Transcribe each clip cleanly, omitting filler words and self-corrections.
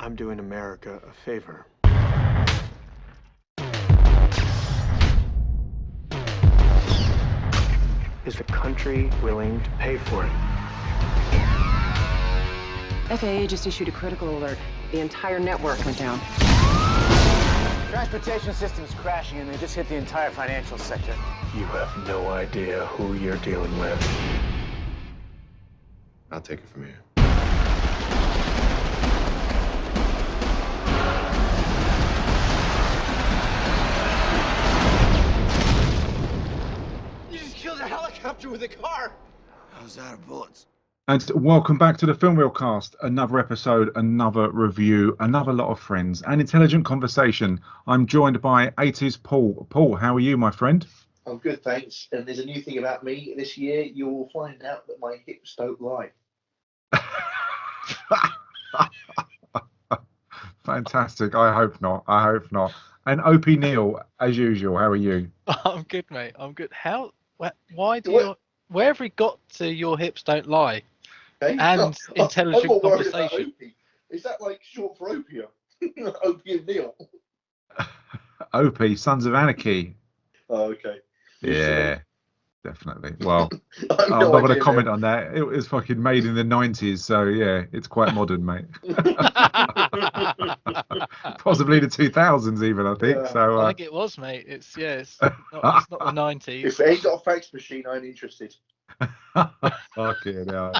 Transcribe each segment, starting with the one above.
I'm doing America a favor. Is the country willing to pay for it? FAA just issued a critical alert. The entire network went down. Transportation system's crashing and they just hit the entire financial sector. You have no idea who you're dealing with. I'll take it from here. You just killed a helicopter with a car! I was out of bullets. And welcome back to the Film Reel Cast. Another episode, another review, another lot of friends, and intelligent conversation. I'm joined by 80s Paul. Paul, how are you, my friend? I'm good, thanks. And there's a new thing about me this year. You'll find out that my hips don't lie. Fantastic. I hope not. I hope not. And OP Neil, as usual, how are you? I'm good, mate. I'm good. Why do you? Where have we got to your hips don't lie? Hey? And intelligent I'm not worried about conversation. Opie. Is that like short for opium? Opie and Neil. OP, Sons of Anarchy. Oh, okay. Yeah, definitely. Well, I'm I'm no not going to idea, comment man. on that. It was fucking made in the 90s, so yeah, it's quite modern, mate. Possibly the 2000s even, I think. Yeah. So I think it was, mate. It's it's not the 90s. If it ain't got a fax machine, I ain't interested. Fucking hell.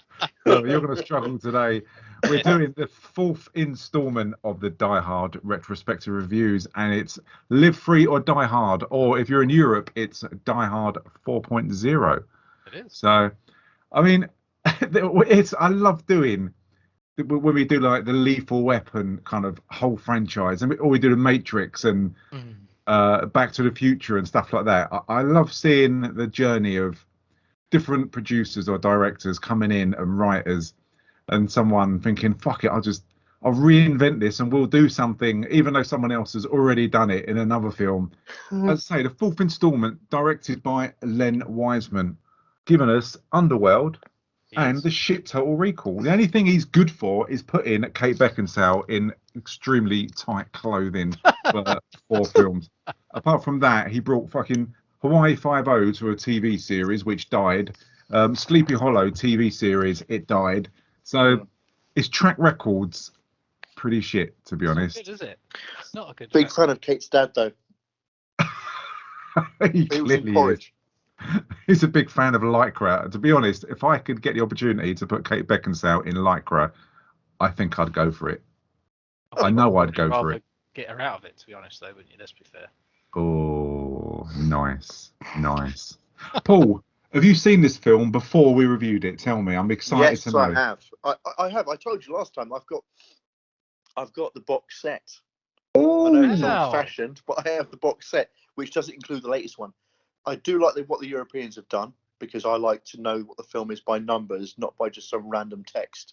Well, you're going to struggle today. We're doing the fourth instalment of the Die Hard retrospective reviews, and it's Live Free or Die Hard, or if you're in Europe, it's Die Hard 4.0. It is. So, I mean, I love doing when we do like the Lethal Weapon kind of whole franchise, or we do the Matrix and Back to the Future and stuff like that. I love seeing the journey of different producers or directors coming in and writers, and someone thinking, fuck it, I'll reinvent this and we'll do something even though someone else has already done it in another film. As I say, the fourth installment, directed by Len Wiseman, giving us Underworld and the shit Total Recall. The only thing he's good for is putting Kate Beckinsale in extremely tight clothing for 4 films. Apart from that, he brought fucking Hawaii Five-0 to a TV series, which died. Sleepy Hollow TV series, it died. So his track record's pretty shit, to be honest. Good, is it? It's not a good. Big track. fan of Kate's dad, though. He He was in clearly is. Porridge. He's a big fan of Lycra. To be honest, if I could get the opportunity to put Kate Beckinsale in Lycra, I think I'd go for it. I know I'd go for it. Get her out of it, to be honest, though, wouldn't you? Let's be fair. Oh, nice. Paul, have you seen this film before we reviewed it? Tell me. I'm excited Yes, to know. I have. I have. I told you last time. I've got the box set. I know it's Wow. old-fashioned, but I have the box set, which doesn't include the latest one. I do like what the Europeans have done, because I like to know what the film is by numbers, not by just some random text.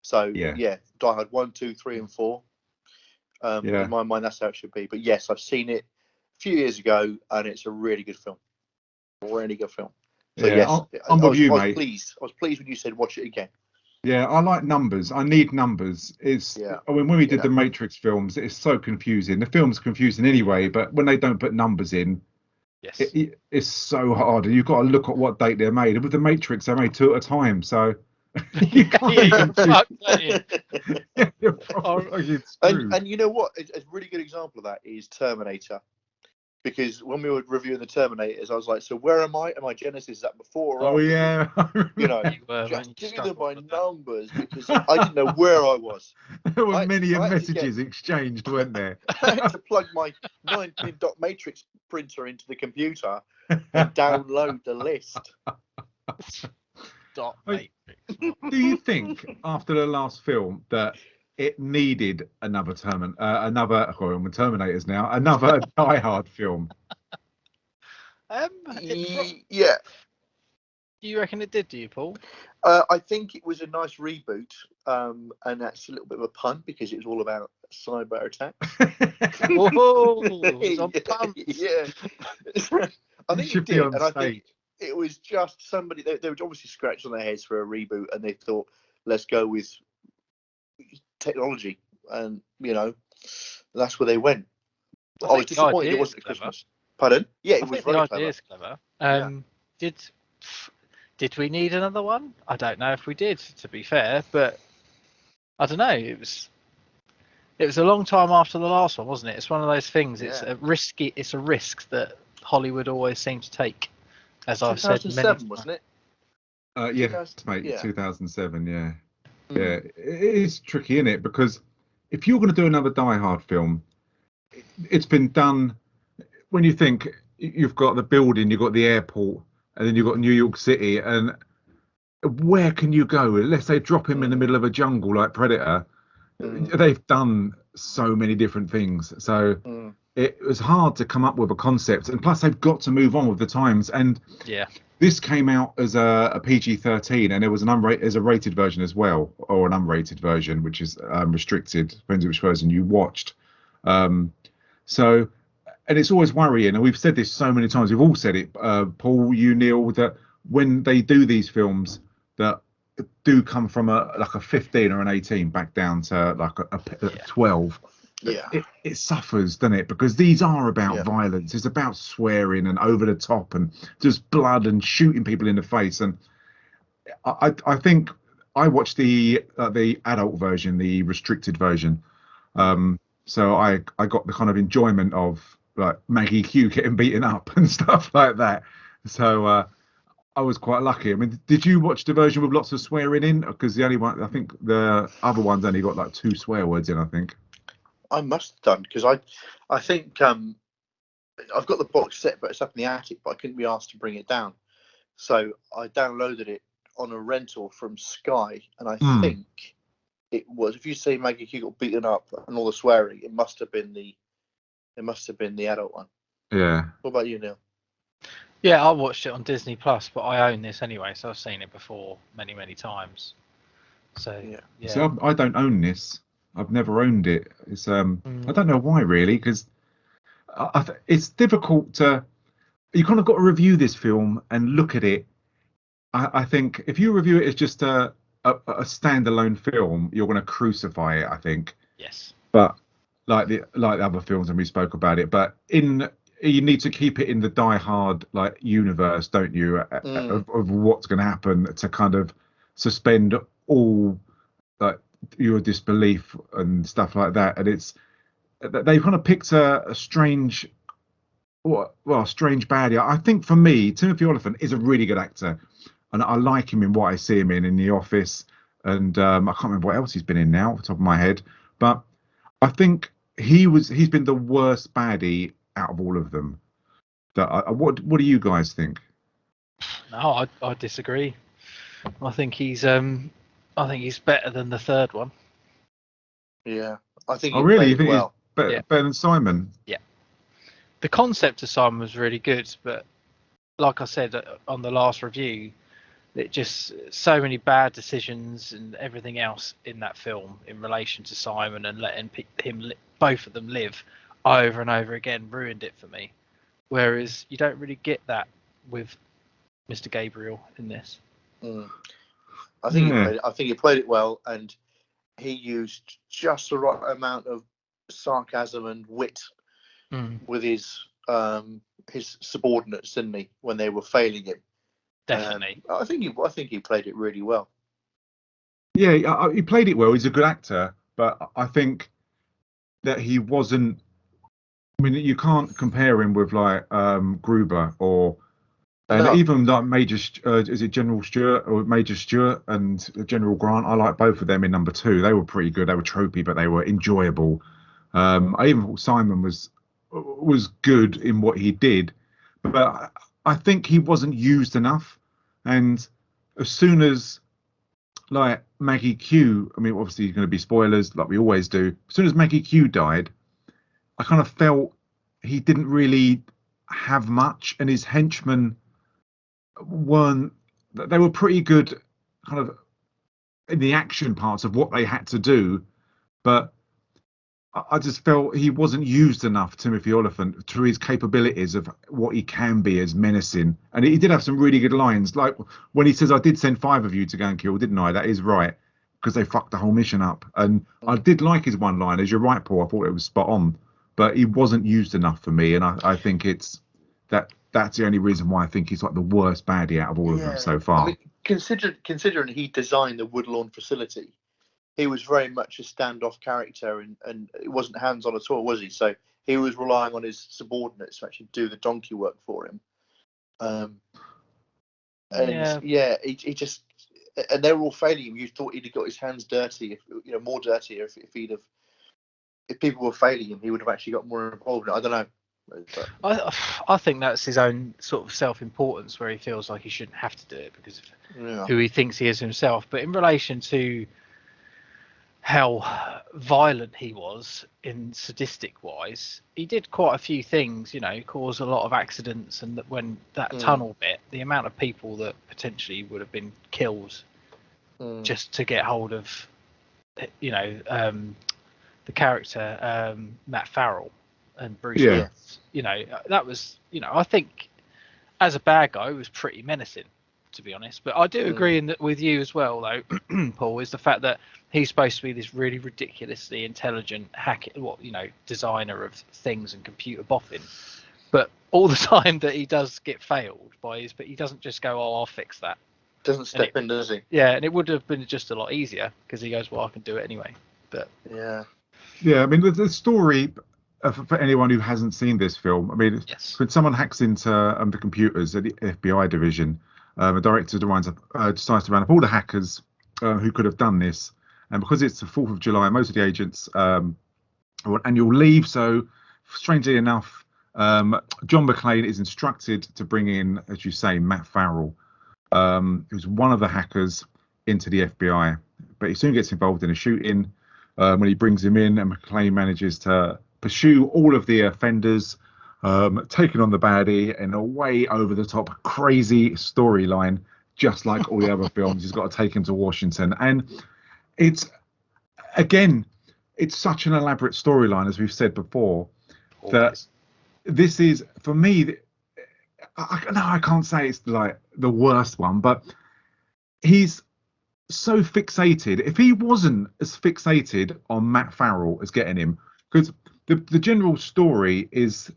So Yeah. Die Hard 1, 2, 3, and 4. Yeah. In my mind, that's how it should be. But yes, I've seen it a few years ago, and it's a really good film. Really good film. So Yeah, yes, I'm with you, I was mate. pleased. I was pleased when you said watch it again. Yeah, I like numbers. I need numbers. I mean, when we did the Matrix films, it's so confusing. The film's confusing anyway, but when they don't put numbers in, Yes. it's so hard. And you've got to look at what date they're made. And with the Matrix, they're made 2 at a time, so you can't even Fuck that. you're probably screwed. And you know what? A really good example of that is Terminator. Because when we were reviewing the Terminators, I was like, so where am I? Am I Genesis? Is that before or Oh after? yeah, You know, You were, just weren't you, give them by struggled with that. numbers, because I didn't know where I was. there were I many had to messages exchanged, weren't there? I had to plug my 9-pin dot matrix printer into the computer and download the list. Dot Wait. Matrix. Do you think after the last film that it needed another Terminators now, another Die Hard film? Yeah, You reckon it did, do you, Paul? I think it was a nice reboot, and that's a little bit of a pun because it was all about cyber attacks. Whoa, it's on pump. Yeah. I think should it be did, on and I stage. think it was just somebody. They were obviously scratched on their heads for a reboot, and they thought, let's go with technology. and that's where they went. I was think the disappointed idea it wasn't is at clever. Christmas. Pardon? Yeah, it I was think very the clever. idea is clever. Yeah. Did we need another one? I don't know if we did, to be fair, but I don't know. It was a long time after the last one, wasn't it? It's one of those things. Yeah. It's a risk that Hollywood always seems to take, as I've said many 2007, times. wasn't it? Yes, mate, yeah. 2007, yeah. Mm. Yeah, it is tricky, isn't it? Because if you're going to do another Die Hard film, it's been done. When you think you've got the building, you've got the airport, and then you've got New York City, and where can you go? Let's say drop him in the middle of a jungle like Predator. They've done so many different things, so it was hard to come up with a concept. And plus, they've got to move on with the times. And Yeah. this came out as a PG-13, and there was a rated version as well, or an unrated version, which is restricted, depends which version you watched. So, and it's always worrying, and we've said this so many times. We've all said it, Paul, you, Neil, that when they do these films that do come from a 15 or an 18 back down to like a 12. Yeah. It suffers, doesn't it? Because these are about violence. It's about swearing and over the top and just blood and shooting people in the face. And I think I watched the adult version, the restricted version. So I got the kind of enjoyment of like Maggie Q getting beaten up and stuff like that. So I was quite lucky. I mean, did you watch the version with lots of swearing in? Because the only one, I think the other ones only got like 2 swear words in, I think. I must have done, because I think I've got the box set, but it's up in the attic, but I couldn't be asked to bring it down. So I downloaded it on a rental from Sky, and I think it was, if you say Maggie Q got beaten up and all the swearing, it must have been the adult one. Yeah. What about you, Neil? Yeah, I watched it on Disney Plus, but I own this anyway, so I've seen it before many, many times. So yeah. So I don't own this. I've never owned it. It's I don't know why really, because it's difficult to. You kind of got to review this film and look at it. I think if you review it as just a standalone film, you're going to crucify it, I think. Yes. But like the other films, and we spoke about it. But you need to keep it in the Die Hard like universe, don't you? Of what's going to happen, to kind of suspend all like your disbelief and stuff like that. And it's they kind of picked a strange, strange baddie. I think for me, Timothy Olyphant is a really good actor, and I like him in what I see him in The Office, and I can't remember what else he's been in now off the top of my head, but I think he's been the worst baddie out of all of them. What do you guys think? No, I disagree. I think he's better than the third one. Yeah, I think. Oh, really? You think well. he's better than Simon? Yeah. The concept of Simon was really good, but like I said on the last review, it just so many bad decisions and everything else in that film in relation to Simon and letting both of them live over and over again ruined it for me. Whereas you don't really get that with Mr. Gabriel in this. I think he played it well, and he used just the right amount of sarcasm and wit with his subordinates, didn't he, when they were failing him? Definitely. I think he played it really well. Yeah, he played it well. He's a good actor, but I think that he wasn't. I mean, you can't compare him with like Gruber or even like Major. Is it General Stewart or Major Stewart and General Grant? I like both of them in number 2. They were pretty good. They were tropey, but they were enjoyable. I even thought Simon was good in what he did, but I think he wasn't used enough. And as soon as like Maggie Q, I mean, obviously going to be spoilers like we always do. As soon as Maggie Q died, I kind of felt he didn't really have much, and his henchmen they were pretty good kind of in the action parts of what they had to do, but I just felt he wasn't used enough, Timothy Olyphant, through his capabilities of what he can be as menacing. And he did have some really good lines, like when he says, "I did send 5 of you to go and kill, didn't I?" That is right. because they fucked the whole mission up. And I did like his one-liners. You're right, Paul. I thought it was spot on, but he wasn't used enough for me. And I think that's the only reason why I think he's like the worst baddie out of all of them so far. I mean, considering he designed the Woodlawn facility, he was very much a standoff character, and it wasn't hands-on at all, was he? So he was relying on his subordinates to actually do the donkey work for him. He just, and they were all failing him. You thought he'd have got his hands dirty, more dirtier if people were failing him, he would have actually got more involved in it. I don't know. I think that's his own sort of self-importance, where he feels like he shouldn't have to do it because of who he thinks he is himself. But in relation to how violent he was in sadistic wise, he did quite a few things, cause a lot of accidents, and when that tunnel bit, the amount of people that potentially would have been killed just to get hold of the character Matt Farrell and Bruce Willis. That was, I think as a bad guy, it was pretty menacing, to be honest. But I do agree with you as well, though, Paul, is the fact that he's supposed to be this really ridiculously intelligent designer of things and computer boffin. But all the time that he does get failed but he doesn't just go, "Oh, I'll fix that." Doesn't step in, does he? Yeah, and it would have been just a lot easier because he goes, "Well, I can do it anyway." But yeah. I mean, the story. For anyone who hasn't seen this film, I mean, when someone hacks into the computers at the FBI division, a director decides to round up all the hackers who could have done this. And because it's the 4th of July, most of the agents are on annual leave. So, strangely enough, John McClane is instructed to bring in, as you say, Matt Farrell, who's one of the hackers, into the FBI. But he soon gets involved in a shooting when he brings him in, and McClane manages to pursue all of the offenders, taking on the baddie in a way over the top, crazy storyline, just like all the other films. He's got to take him to Washington. And it's such an elaborate storyline, as we've said before, that this is, for me, I can't say it's like the worst one, but he's so fixated. If he wasn't as fixated on Matt Farrell as getting him, because the general story is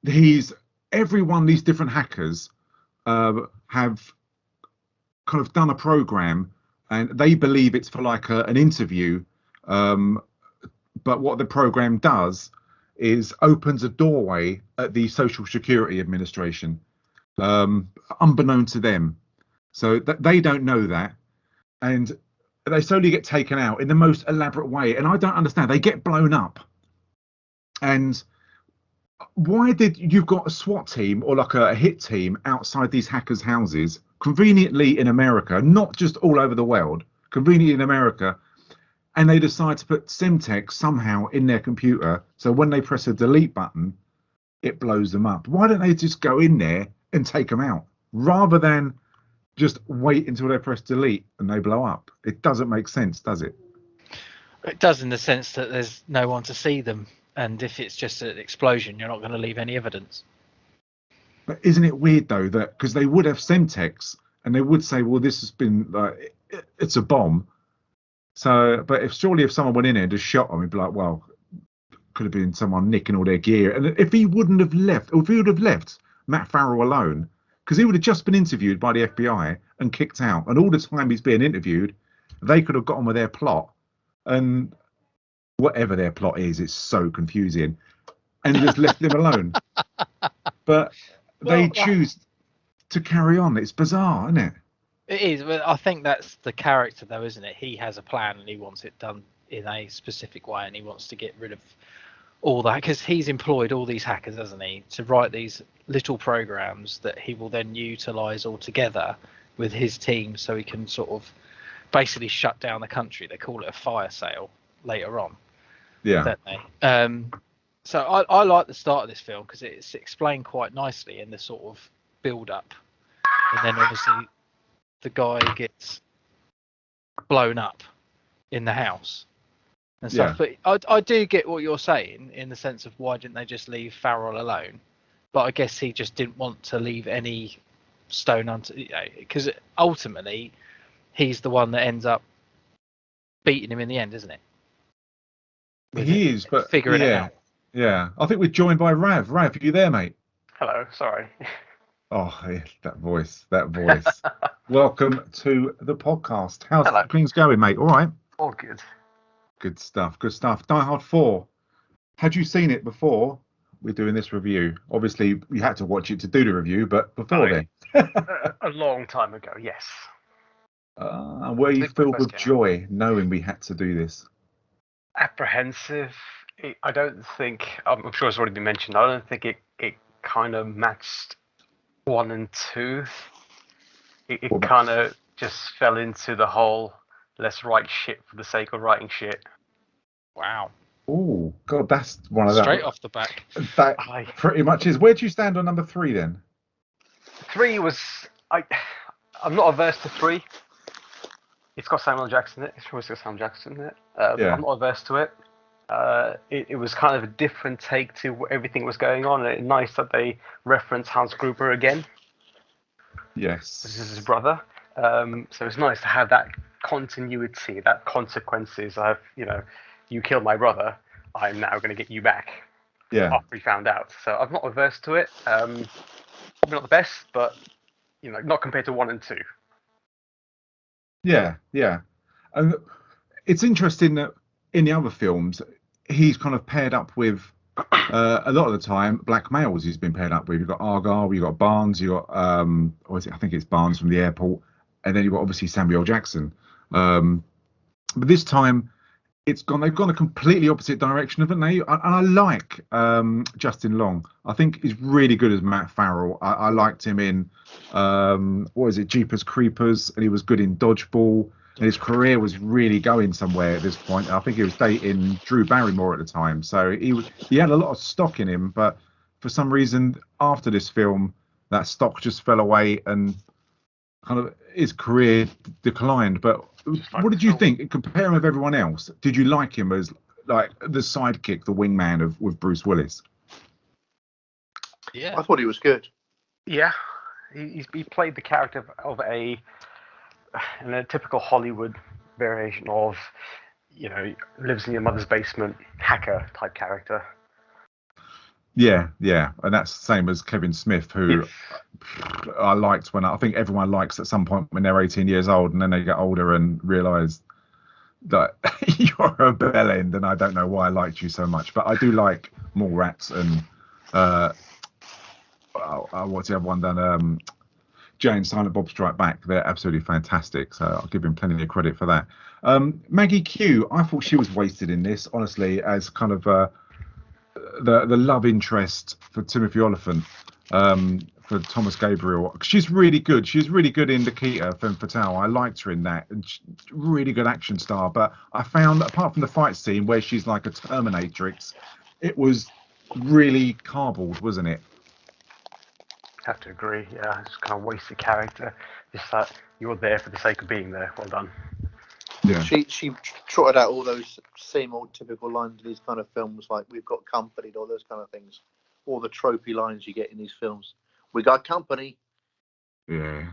these different hackers have kind of done a program, and they believe it's for like an interview, but what the program does is opens a doorway at the Social Security Administration, unbeknown to them. So they don't know that, and they slowly get taken out in the most elaborate way. And I don't understand. They get blown up. And why did you've got a SWAT team or like a hit team outside these hackers' houses, conveniently in America, not just all over the world, conveniently in America, and they decide to put Semtex somehow in their computer, so when they press a delete button, it blows them up? Why don't they just go in there and take them out rather than just wait until they press delete and they blow up? It doesn't make sense, does it? It does, in the sense that there's no one to see them, and if it's just an explosion, you're not going to leave any evidence. But isn't it weird though, that because they would have Semtex and they would say, well, this has been like, it's a bomb. So, but if someone went in there and just shot them, it'd be like, well, could have been someone nicking all their gear. And if he wouldn't have left, or if he would have left Matt Farrell alone, because he would have just been interviewed by the FBI and kicked out, and all the time he's being interviewed, they could have got on with their plot, and whatever their plot is, it's so confusing, and just left him alone. But they choose to carry on. It's bizarre, isn't it? It is, but I think that's the character, though, isn't it? He has a plan and he wants it done in a specific way, and he wants to get rid of all that, because he's employed all these hackers, hasn't he, to write these little programs that he will then utilize all together with his team, so he can sort of basically shut down the country. They call it a fire sale later on, don't they? So I like the start of this film because it's explained quite nicely in the sort of build up, and then obviously the guy gets blown up in the house and stuff. But I do get what you're saying in the sense of why didn't they just leave Farrell alone? But I guess he just didn't want to leave any stone unturned, because ultimately he's the one that ends up beating him in the end, isn't it? He is, but figuring it out. Yeah. I think we're joined by Rav. Rav, are you there, mate? Hello, sorry. Oh, yeah, that voice. Welcome to the podcast. How's Hello. things going, mate? All right. All good. Good stuff. Die Hard 4. Had you seen it before we're doing this review? Obviously, you had to watch it to do the review, but before then. A long time ago, yes. And were you filled with joy knowing we had to do this? Apprehensive. I don't think, I'm sure it's already been mentioned, I don't think it kind of matched 1 and 2. It kind of just fell into the whole let's write shit for the sake of writing shit. Wow. Oh, God, that's one of Straight off the back. That pretty much is. Where do you stand on number 3 then? 3 was... I'm not averse to 3. It's got Samuel Jackson in it. It's always got Samuel Jackson in it. Yeah. I'm not averse to it. It was kind of a different take to everything was going on. It's nice that they reference Hans Gruber again. Yes. This is his brother. So it's nice to have that continuity, that consequences of, you killed my brother, I'm now going to get you back. Yeah. After he found out. So I'm not averse to it. Probably not the best, but, not compared to 1 and 2. Yeah. And it's interesting that in the other films, he's kind of paired up with a lot of the time black males. He's been paired up with. You've got Argyle, you've got Barnes, you've got I think it's Barnes from the airport, and then you've got obviously Samuel Jackson. But this time, they've gone a completely opposite direction, haven't they? And I like Justin Long. I think he's really good as Matt Farrell. I liked him in Jeepers Creepers, and he was good in Dodgeball. And his career was really going somewhere at this point. I think he was dating Drew Barrymore at the time, so he had a lot of stock in him. But for some reason, after this film, that stock just fell away, and kind of his career declined. But what did you think? Compare him with everyone else. Did you like him as like the sidekick, the wingman with Bruce Willis? Yeah, I thought he was good. Yeah, he played the character of a typical Hollywood variation of, lives in your mother's basement hacker type character. Yeah, and that's the same as Kevin Smith, who I liked I think everyone likes at some point when they're 18 years old, and then they get older and realise that you're a bell end, and I don't know why I liked you so much, but I do like Mallrats and what's the other one done? Jay and Silent Bob Strike Back. They're absolutely fantastic, so I'll give him plenty of credit for that. Maggie Q, I thought she was wasted in this, honestly, as kind of the love interest for Timothy Oliphant, for Thomas Gabriel. She's really good. She's really good in Nikita Femme Fatale. I liked her in that. And really good action star. But I found, apart from the fight scene where she's like a Terminatrix, it was really cardboard, wasn't it? I have to agree. Yeah, it's kind of wasted character. Just that you're there for the sake of being there. Well done. Yeah. She trotted out all those same old typical lines in these kind of films, like we've got company, all those kind of things, all the tropey lines you get in these films. We got company. Yeah,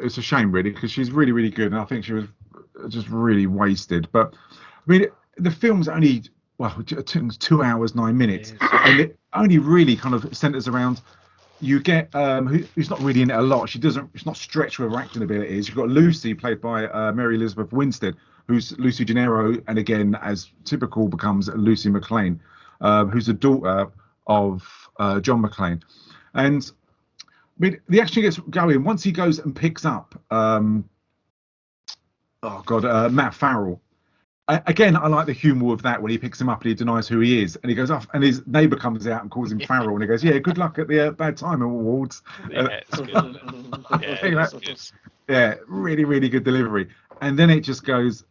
it's a shame really, because she's really, really good, and I think she was just really wasted. But I mean, the film's only it took 2 hours 9 minutes, and it only really kind of centers around. You get who's not really in it a lot. It's not stretched with her acting abilities. You've got Lucy, played by Mary Elizabeth Winstead, who's Lucy Gennaro, and again, as typical, becomes Lucy McClane, who's the daughter of John McClane. And I mean, the action gets going once he goes and picks up Matt Farrell. Again, I like the humour of that when he picks him up and he denies who he is, and he goes off, and his neighbour comes out and calls him Farrell, and he goes, "Yeah, good luck at the bad time awards." Yeah, it's good. Yeah, really, really good delivery. And then it just goes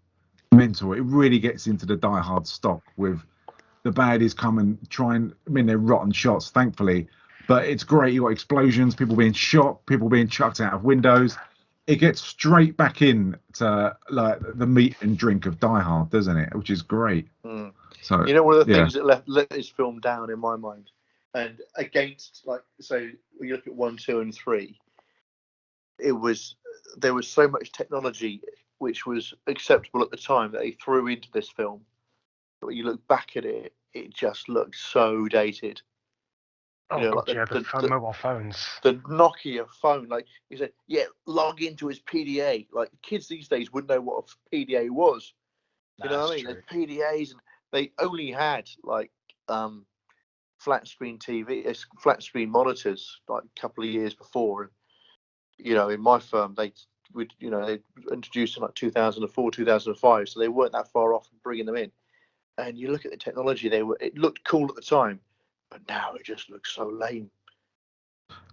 mental. It really gets into the Die Hard stock with the baddies come and try and. I mean, they're rotten shots, thankfully, but it's great. You got explosions, people being shot, people being chucked out of windows. It gets straight back in to like the meat and drink of Die Hard, doesn't it? Which is great. Mm. So one of the things that let this film down in my mind, and against so when you look at 1, 2, and 3, it was there was so much technology which was acceptable at the time that they threw into this film. But when you look back at it, it just looks so dated. Oh, You know, God, like the mobile phones. the Nokia phone, like you said, yeah, log into his PDA. Like kids these days wouldn't know what a PDA was. You know what I mean? There's PDAs, and they only had like flat screen TV, flat screen monitors, like a couple of years before. And you know, in my firm, they introduced in like 2004, 2005, so they weren't that far off from bringing them in. And you look at the technology, it looked cool at the time, but now it just looks so lame.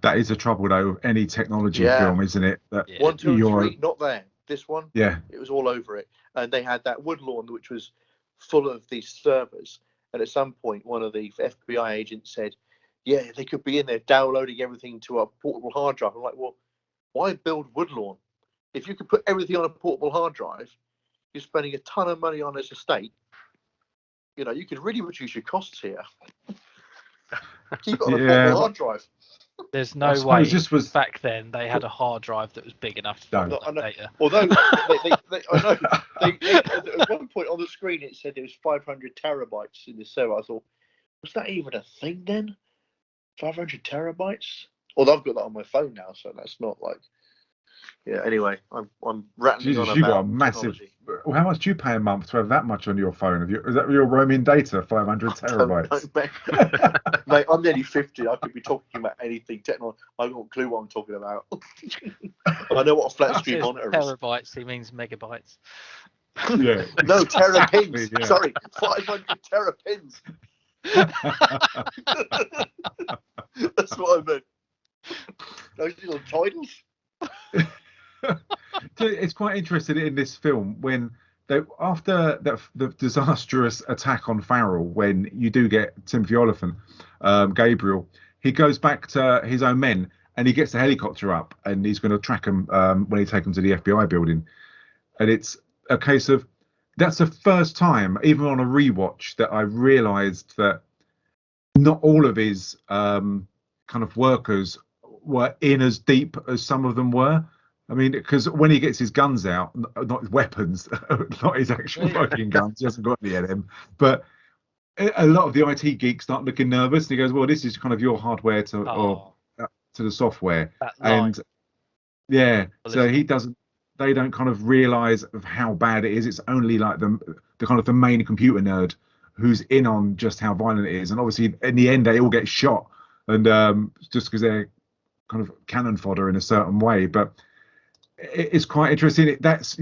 That is the trouble though of any technology film, isn't it? That 1, 2, and 3, not there. This one, it was all over it. And they had that Woodlawn, which was full of these servers. And at some point, one of the FBI agents said, yeah, they could be in there downloading everything to a portable hard drive. I'm like, well, why build Woodlawn? If you could put everything on a portable hard drive, you're spending a ton of money on this estate. You know, you could really reduce your costs here. Keep it on a portable hard drive. There's no way back then they had a hard drive that was big enough to hold that data. Although at one point on the screen it said it was 500 terabytes in the server. I thought, was that even a thing then? 500 terabytes? Although I've got that on my phone now, so that's not like. Yeah. Anyway, I'm rattling on about. You got a massive. Well, how much do you pay a month to have that much on your phone? Is that your roaming data? 500 terabytes. Mate, I'm nearly 50. I could be talking about anything technology. I haven't got a clue what I'm talking about. I know what a flat screen monitor is. Terabytes. He means megabytes. Yeah. No, terapins. Yeah. Sorry, 500 terapins. That's what I meant. Those little titles. It's quite interesting in this film when after the disastrous attack on Farrell, when you do get Timothy Oliphant, Gabriel, he goes back to his own men and he gets the helicopter up and he's going to track them when he takes them to the FBI building. And it's a case of that's the first time, even on a rewatch, that I realised that not all of his kind of workers were in as deep as some of them were. I mean, because when he gets his guns out, not his weapons, not his actual fucking guns, he hasn't got any of them, but a lot of the IT geeks start looking nervous. And he goes, well, this is kind of your hardware to the software. And so they don't kind of realize of how bad it is. It's only like the kind of the main computer nerd who's in on just how violent it is. And obviously in the end, they all get shot and just because they're kind of cannon fodder in a certain way. But it's quite interesting. That's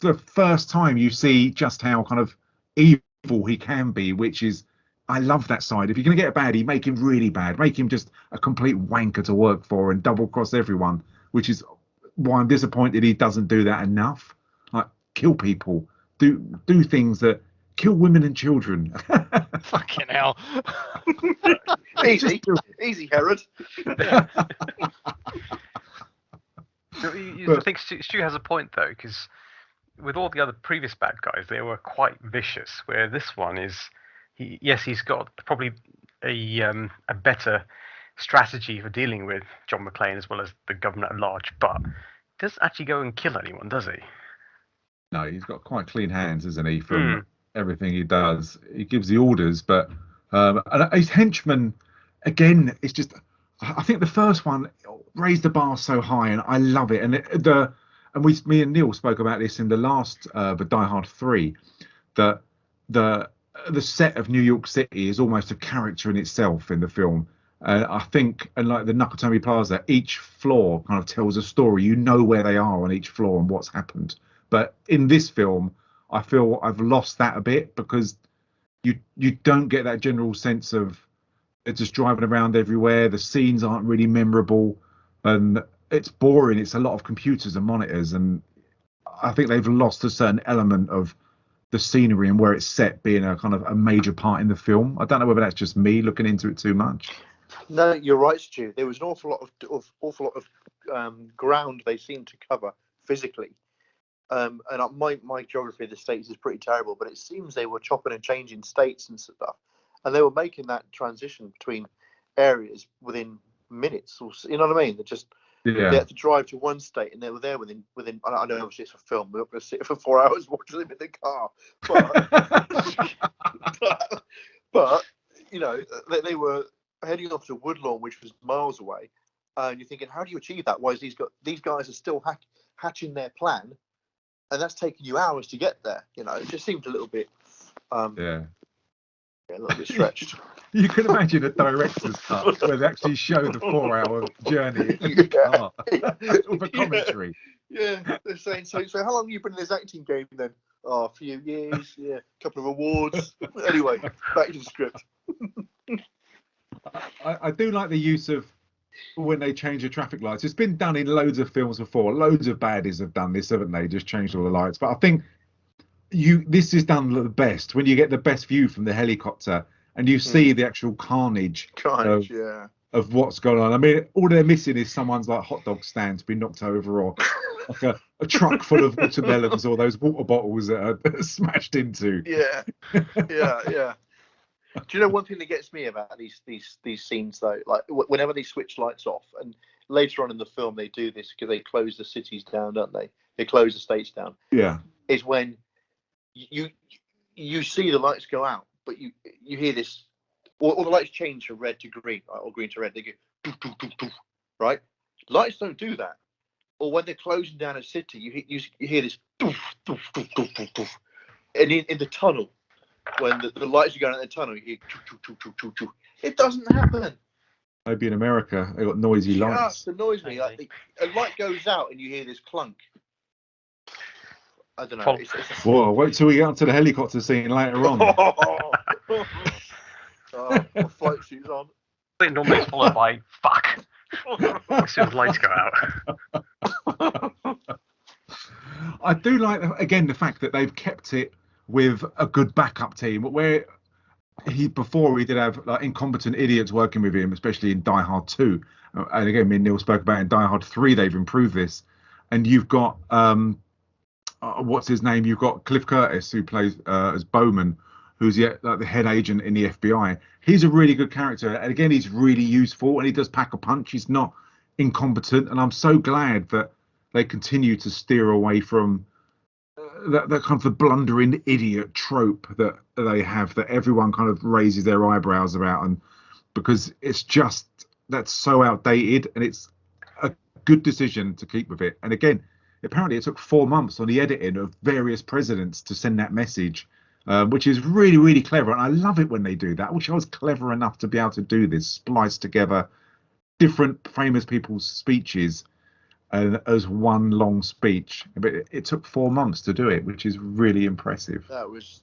the first time you see just how kind of evil he can be, which is, I love that side. If you're going to get a baddie, make him really bad. Make him just a complete wanker to work for and double cross everyone, which is why I'm disappointed he doesn't do that enough. Like, kill people, do things that kill women and children. Fucking hell. Easy, Herod. I think Stu has a point though, because with all the other previous bad guys, they were quite vicious. Where this one is, he's got probably a better strategy for dealing with John McClane as well as the government at large, but he doesn't actually go and kill anyone, does he? No, he's got quite clean hands, isn't he? From everything he does, he gives the orders, but and his henchmen, again, it's just. I think the first one raised the bar so high, and I love it. And me and Neil spoke about this in the last the Die Hard 3, that the set of New York City is almost a character in itself in the film. I think, and like the Nakatomi Plaza, each floor kind of tells a story. You know where they are on each floor and what's happened. But in this film, I feel I've lost that a bit because you don't get that general sense of. They're just driving around everywhere. The scenes aren't really memorable, and it's boring. It's a lot of computers and monitors, and I think they've lost a certain element of the scenery and where it's set being a kind of a major part in the film. I don't know whether that's just me looking into it too much. No, you're right, Stu. There was an awful lot of ground they seemed to cover physically, and my geography of the states is pretty terrible. But it seems they were chopping and changing states and stuff. And they were making that transition between areas within minutes. You know what I mean? They're just They Yeah. had to drive to one state, and they were there within. I know obviously it's a film. We're not going to sit for 4 hours watching them in the car, but you know, they were heading off to Woodlawn, which was miles away, and you're thinking, how do you achieve that? Why is these guys are still hatching their plan, and that's taking you hours to get there? You know, it just seemed a little bit, Yeah. a little bit stretched. You can imagine a director's cut where they actually show the 4-hour journey in the car with a commentary. Yeah, they're saying, so how long have you been in this acting game then? Oh, a few years, yeah, a couple of awards. Anyway, back to the script. I do like the use of when they change the traffic lights. It's been done in loads of films before. Loads of baddies have done this, haven't they? Just changed all the lights. But I think this is done the best when you get the best view from the helicopter and you see the actual carnage of what's going on. I mean, all they're missing is someone's like hot dog stand to be knocked over, or like a truck full of watermelons, or those water bottles that are smashed into. Yeah. Do you know one thing that gets me about these scenes though? Like whenever they switch lights off, and later on in the film they do this because they close the cities down, don't they? They close the states down. Yeah. Is when you see the lights go out, but you hear this, or the lights change from red to green, right? Or green to red. They go doof, doof, doof, doof, right? Lights don't do that. Or when they're closing down a city, you hear this doof, doof, doof, doof, doof, doof. And in the tunnel, when the lights are going in the tunnel, you hear choo, choo, choo, choo, choo. It doesn't happen. Maybe in America they got noisy lights. Just annoys me. Like a light goes out and you hear this clunk. I don't know. Whoa, wait till we get onto the helicopter scene later on. My flight suit's on. It normally is followed by fuck as soon as lights go out. I do like, again, the fact that they've kept it with a good backup team, where before he did have like incompetent idiots working with him, especially in Die Hard 2. And again, me and Neil spoke about in Die Hard 3, they've improved this. And you've got, what's his name? You've got Cliff Curtis, who plays as Bowman, who's like the head agent in the FBI. He's a really good character. And again, he's really useful and he does pack a punch. He's not incompetent. And I'm so glad that they continue to steer away from that kind of the blundering idiot trope that they have, that everyone kind of raises their eyebrows about, and because it's just, that's so outdated, and it's a good decision to keep with it. And again, apparently it took 4 months on the editing of various presidents to send that message, which is really, really clever. And I love it when they do that. I wish I was clever enough to be able to do this, splice together different famous people's speeches as one long speech. But it took 4 months to do it, which is really impressive. That was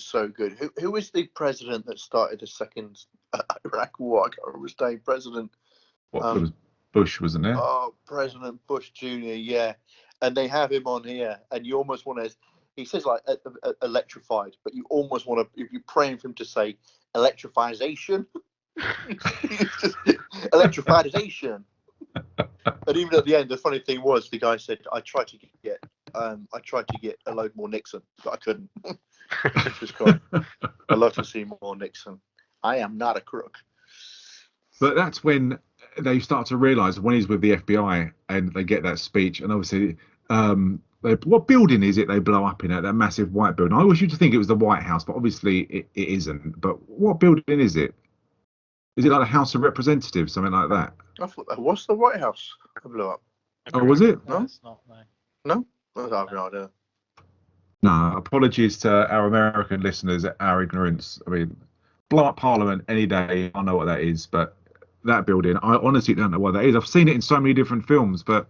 so good. Who was the president that started the second Iraq war? I can't remember his name. President. It was Bush, wasn't it? Oh, President Bush Jr. Yeah, and they have him on here, and you almost want to. He says like electrified, but you almost want to. If you're praying for him to say electrifization, it's just electrifization. And even at the end, the funny thing was, the guy said, "I tried to get a load more Nixon, but I couldn't." Which was cool. I'd love to see more Nixon. I am not a crook. But that's when they start to realise, when he's with the FBI and they get that speech, and obviously, what building is it they blow up in, that massive white building? I always used to think it was the White House, but obviously it isn't. But what building is it? Is it like the House of Representatives, something like that? I thought that was the White House that blew up. Oh, was it? No, it's not. No, I have no idea. No, apologies to our American listeners, our ignorance. I mean, blow up Parliament any day. I know what that is, but that building, I honestly don't know what that is. I've seen it in so many different films, but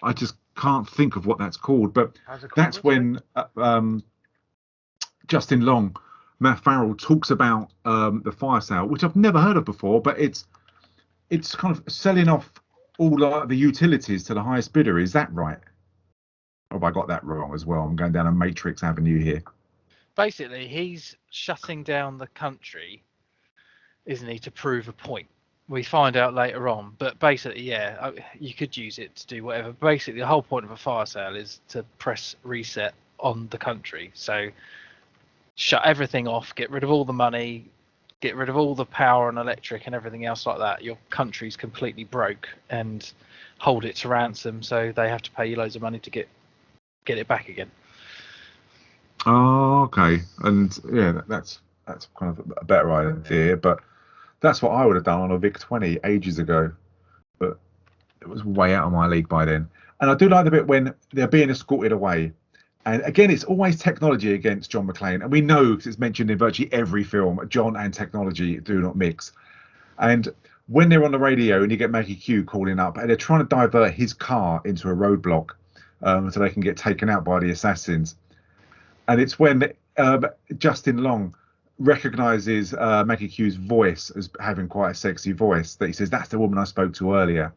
I just can't think of what that's called. But that's when Justin Long, Matt Farrell, talks about the fire sale, which I've never heard of before, but it's kind of selling off all the utilities to the highest bidder. Is that right? Or have I got that wrong as well? I'm going down a Matrix Avenue here. Basically, he's shutting down the country, isn't he, to prove a point? We find out later on, but basically, yeah, you could use it to do whatever. Basically, the whole point of a fire sale is to press reset on the country. So shut everything off, get rid of all the money, get rid of all the power and electric and everything else like that, your country's completely broke, and hold it to ransom, so they have to pay you loads of money to get it back again. Oh, okay. And yeah, that's kind of a better idea, but that's what I would have done on a VIC-20 ages ago. But it was way out of my league by then. And I do like the bit when they're being escorted away. And again, it's always technology against John McClane. And we know, because it's mentioned in virtually every film, John and technology do not mix. And when they're on the radio and you get Maggie Q calling up, and they're trying to divert his car into a roadblock so they can get taken out by the assassins. And it's when Justin Long recognizes Maggie Q's voice as having quite a sexy voice, that he says, "That's the woman I spoke to earlier."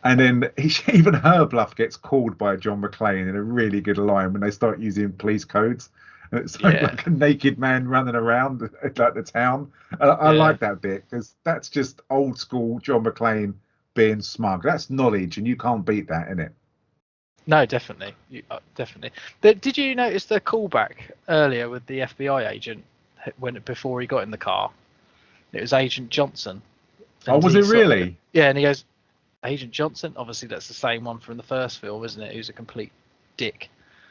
And then even her bluff gets called by John McClane in a really good line when they start using police codes. And it's like a naked man running around like the town. I like that bit, because that's just old school John McClane being smug. That's knowledge, and you can't beat that, innit? No, definitely. Definitely. Did you notice the callback earlier with the FBI agent before he got in the car? It was Agent Johnson. Oh, was it really? Yeah, and he goes, Agent Johnson? Obviously, that's the same one from the first film, isn't it? Who's a complete dick.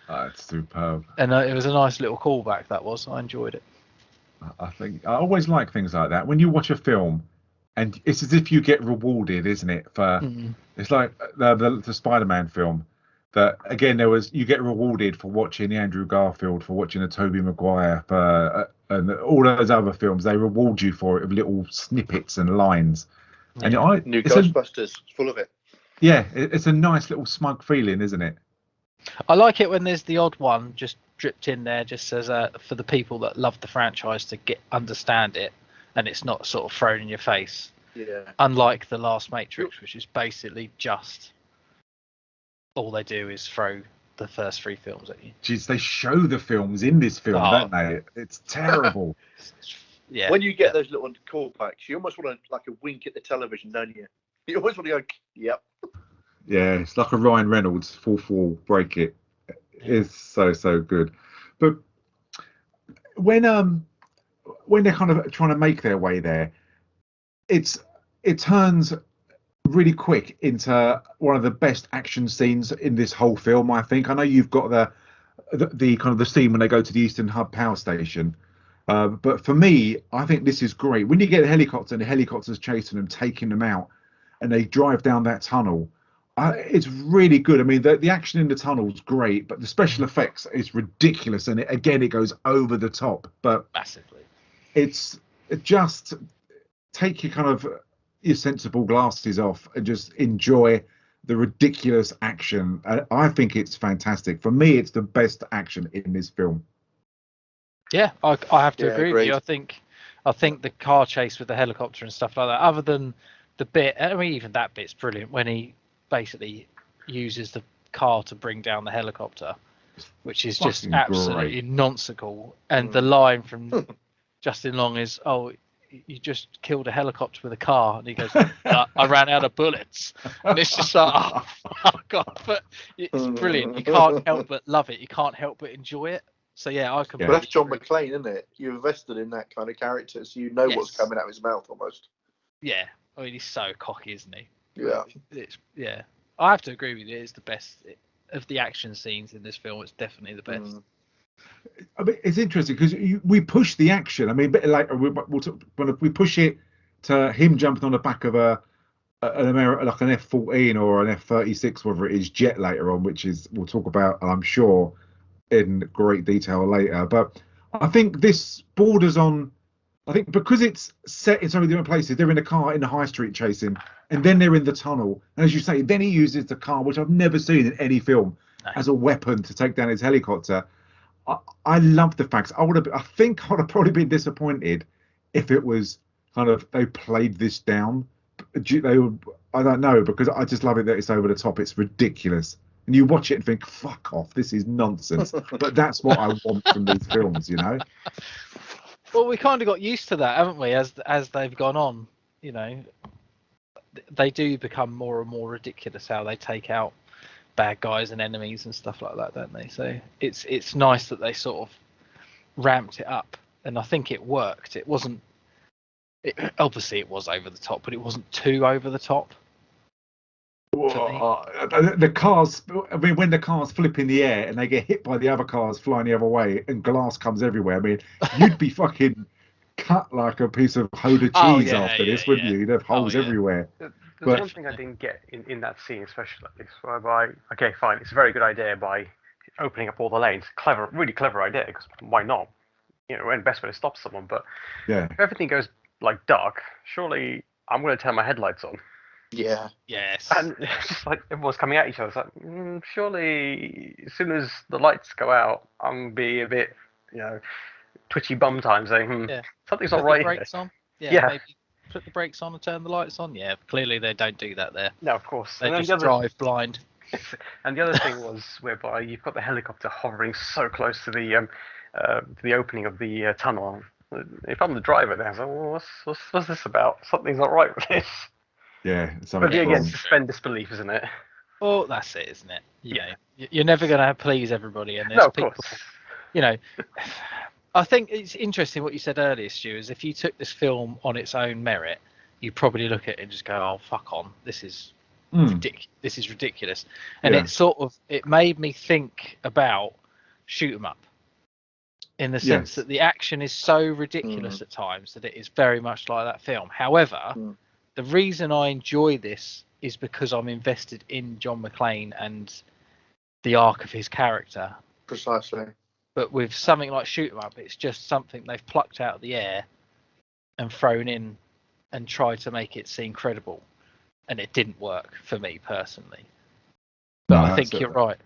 Oh, it's superb. And it was a nice little callback, that was. I enjoyed it. I think I always like things like that. When you watch a film, and it's as if you get rewarded, isn't it? It's like the Spider-Man film. That again, you get rewarded for watching the Andrew Garfield, for watching the Tobey Maguire, and all those other films. They reward you for it with little snippets and lines. Yeah. And New Ghostbusters, full of it. Yeah, it's a nice little smug feeling, isn't it? I like it when there's the odd one just dripped in there, just as for the people that love the franchise to understand it, and it's not sort of thrown in your face. Yeah. Unlike the last Matrix, which is basically just all they do is throw the first 3 films at you. Jeez, they show the films in this film, don't they? It's terrible. Yeah. When you get those little callbacks, you almost want to like a wink at the television, don't you? You always want to go, "Yep." Yeah, it's like a Ryan Reynolds fourth wall break. It is so good. But when they're kind of trying to make their way there, it turns really quick into one of the best action scenes in this whole film, I think. I know you've got the kind of the scene when they go to the Eastern Hub power station, but for me, I think this is great. When you get a helicopter and the helicopter's chasing them, taking them out, and they drive down that tunnel, it's really good. I mean, the action in the tunnel is great, but the special effects is ridiculous, and it goes over the top. But massively, it just take your sensible glasses off and just enjoy the ridiculous action. I think it's fantastic. For me, it's the best action in this film. Yeah, I have to agree with you. I think the car chase with the helicopter and stuff like that, other than the bit, I mean, even that bit's brilliant when he basically uses the car to bring down the helicopter, which is just absolutely nonsensical. And the line from Justin Long is, "Oh, you just killed a helicopter with a car," and he goes, "I ran out of bullets." And it's just like, oh god, but it's brilliant. You can't help but love it. You can't help but enjoy it. So yeah, I can. But that's John McClane, isn't it? You're invested in that kind of character, so you know what's coming out of his mouth almost. Yeah, I mean, he's so cocky, isn't he? Yeah. I have to agree with you. It's the best of the action scenes in this film. It's definitely the best. I mean, it's interesting because we push the action. I mean, like we push it to him jumping on the back of an F-14 or an F-36, whether it is jet later on, which we'll talk about, I'm sure, in great detail later. But I think this borders on. I think because it's set in so many different places, they're in a car in the high street chasing, and then they're in the tunnel. And as you say, then he uses the car, which I've never seen in any film, as a weapon to take down his helicopter. I love the facts. I think I would have probably been disappointed if it was kind of they played this down. I don't know, because I just love it that it's over the top. It's ridiculous, and you watch it and think, "Fuck off, this is nonsense." But that's what I want from these films, you know. Well, we kind of got used to that, haven't we? As they've gone on, you know, they do become more and more ridiculous how they take out bad guys and enemies and stuff like that, don't they? So it's nice that they sort of ramped it up, and I think it worked. It wasn't Obviously it was over the top, but it wasn't too over the top. The cars, I mean, when the cars flip in the air and they get hit by the other cars flying the other way and glass comes everywhere, I mean, you'd be fucking cut like a piece of Hoda cheese after this, wouldn't you? You'd have holes everywhere. There's But one thing I didn't get in that scene, especially like this, whereby, okay, fine, it's a very good idea by opening up all the lanes. Clever, really clever idea, because why not? You know, and best way to stop someone. But yeah, if everything goes like dark, surely I'm going to turn my headlights on. Yeah. Yes. And it's just like everyone's coming at each other. It's like, surely as soon as the lights go out, I'm going to be a bit, you know, twitchy bum time saying, something's not right here. Brakes on. Yeah. Maybe put the brakes on and turn the lights on. Yeah, clearly they don't do that there. No, of course. They just drive blind. And the other thing was whereby you've got the helicopter hovering so close to the opening of the tunnel. If I'm the driver there, I was like, well, what's this about? Something's not right with this. yeah. But again, suspend disbelief, isn't it? Well, that's it, isn't it? You know, you're never going to please everybody, and there's No, of people. course. You know, I think it's interesting what you said earlier, Stu. Is if you took this film on its own merit, you'd probably look at it and just go, "Oh, fuck on! This is This is ridiculous." And it made me think about shoot 'em up, in the sense that the action is so ridiculous at times that it is very much like that film. However, the reason I enjoy this is because I'm invested in John McClane and the arc of his character. Precisely. But with something like Shoot 'em Up, it's just something they've plucked out of the air and thrown in and tried to make it seem credible. And it didn't work for me personally. But I think you're right.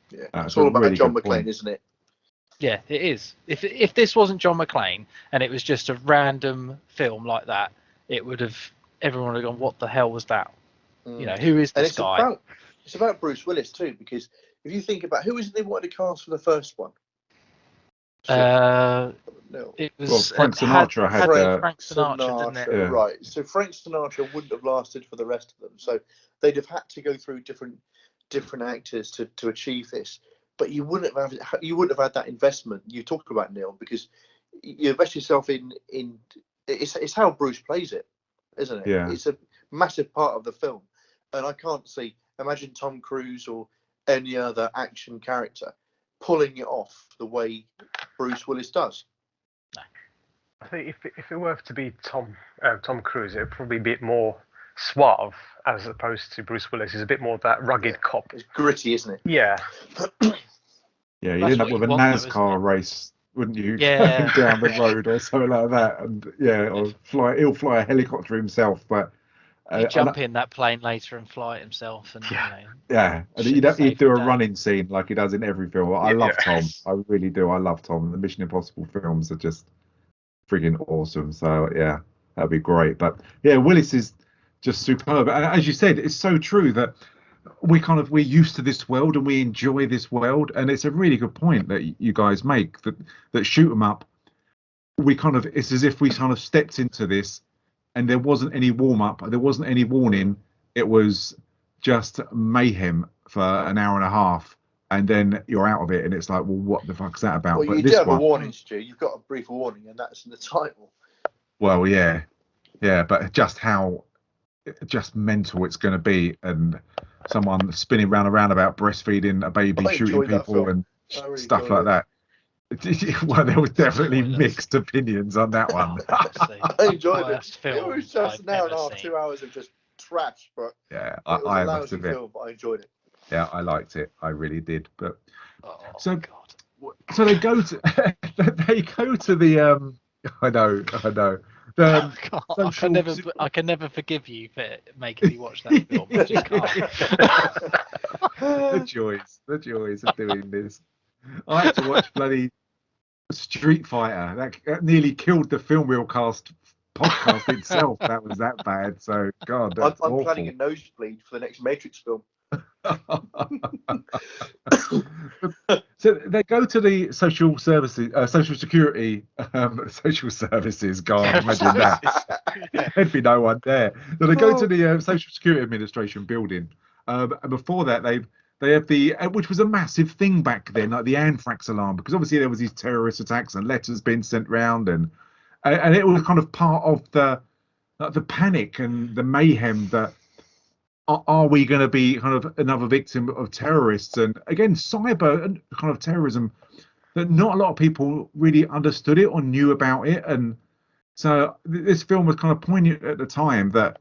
Yeah, it's all about John McClane, isn't it? Yeah, it is. If this wasn't John McClane and it was just a random film like that, it would have, everyone would have gone, what the hell was that? You know, who is this guy? It's about Bruce Willis too, because if you think about who was it they wanted to cast for the first one? It was Frank Sinatra had Frank Sinatra, didn't it? Yeah. Right. So Frank Sinatra wouldn't have lasted for the rest of them. So they'd have had to go through different actors to achieve this. But you wouldn't have had that investment you talk about, Neil, because you invest yourself in it's how Bruce plays it, isn't it? Yeah. It's a massive part of the film. And I can't imagine Tom Cruise or any other action character pulling it off the way Bruce Willis does. No. I think if it were to be Tom Cruise, it would probably be a bit more suave as opposed to Bruce Willis. He's a bit more of that rugged cop. It's gritty, isn't it? Yeah. Yeah, you'd end up with a NASCAR race, wouldn't you? Yeah. Down the road or something like that, and he'll fly a helicopter himself, but. He'd jump in that plane later and fly it himself, and and he'd do a running scene like he does in every film. I love Tom, I really do. I love Tom. The Mission Impossible films are just friggin' awesome. So yeah, that'd be great. But yeah, Willis is just superb. And as you said, it's so true that we're used to this world and we enjoy this world. And it's a really good point that you guys make that Shoot 'em Up. It's as if we kind of stepped into this. And there wasn't any warm-up, there wasn't any warning. It was just mayhem for an hour and a half, and then you're out of it, and it's like, well, what the fuck's that about? Well, but you do have a warning, Stu. You've got a brief warning, and that's in the title. Well, yeah, but just how mental it's going to be, and someone spinning round and round about breastfeeding a baby, shooting people, and stuff like that. Well, there was definitely mixed opinions on that one. I enjoyed it. It was just an hour and a half, 2 hours of just trash, but yeah, I have to admit, film, but I enjoyed it. Yeah, I liked it. I really did. But so they go to the I know. I can never forgive you for making me watch that film. I just can't. the joys of doing this. I had to watch bloody Street Fighter. That nearly killed the Film Wheelcast podcast itself. That was that bad. So God, I'm awful. planning a nosebleed for the next Matrix film. So they go to the social services, social security, social services. God, imagine that. There'd be no one there. So they go to the Social Security Administration building, and before that they have the, which was a massive thing back then, like the anthrax alarm, because obviously there was these terrorist attacks and letters being sent round, and it was kind of part of the like the panic and the mayhem that are we going to be kind of another victim of terrorists, and again cyber and kind of terrorism, that not a lot of people really understood it or knew about it. And so this film was kind of poignant at the time that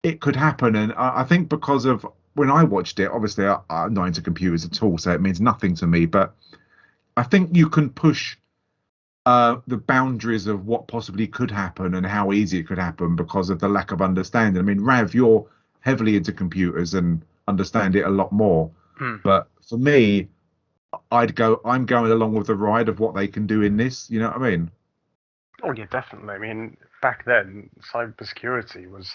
it could happen. And I think because of when I watched it, obviously I'm not into computers at all, so it means nothing to me, but I think you can push the boundaries of what possibly could happen and how easy it could happen because of the lack of understanding. I mean, Rav, you're heavily into computers and understand it a lot more. But for me, I'm going along with the ride of what they can do in this. You know what I mean? Oh yeah, definitely. I mean, back then, cybersecurity was,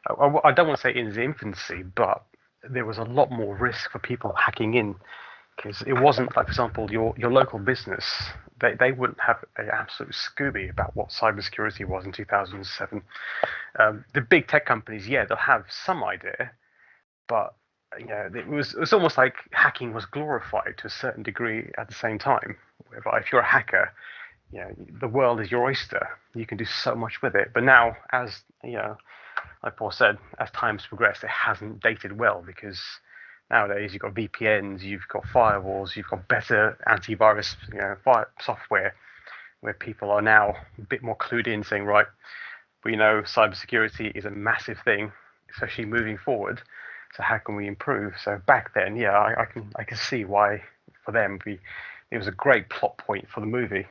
I don't want to say in its infancy, but there was a lot more risk for people hacking in, because it wasn't like, for example, your local business. They wouldn't have an absolute Scooby about what cybersecurity was in 2007. The big tech companies, yeah, they'll have some idea, but yeah, it was almost like hacking was glorified to a certain degree at the same time. Whereby if you're a hacker, you know, the world is your oyster. You can do so much with it. But now, as you know, like Paul said, as time's progressed, it hasn't dated well, because nowadays you've got VPNs, you've got firewalls, you've got better antivirus, software, where people are now a bit more clued in, saying, right, we know cybersecurity is a massive thing, especially moving forward. So how can we improve? So back then, yeah, I can see why for them it was a great plot point for the movie.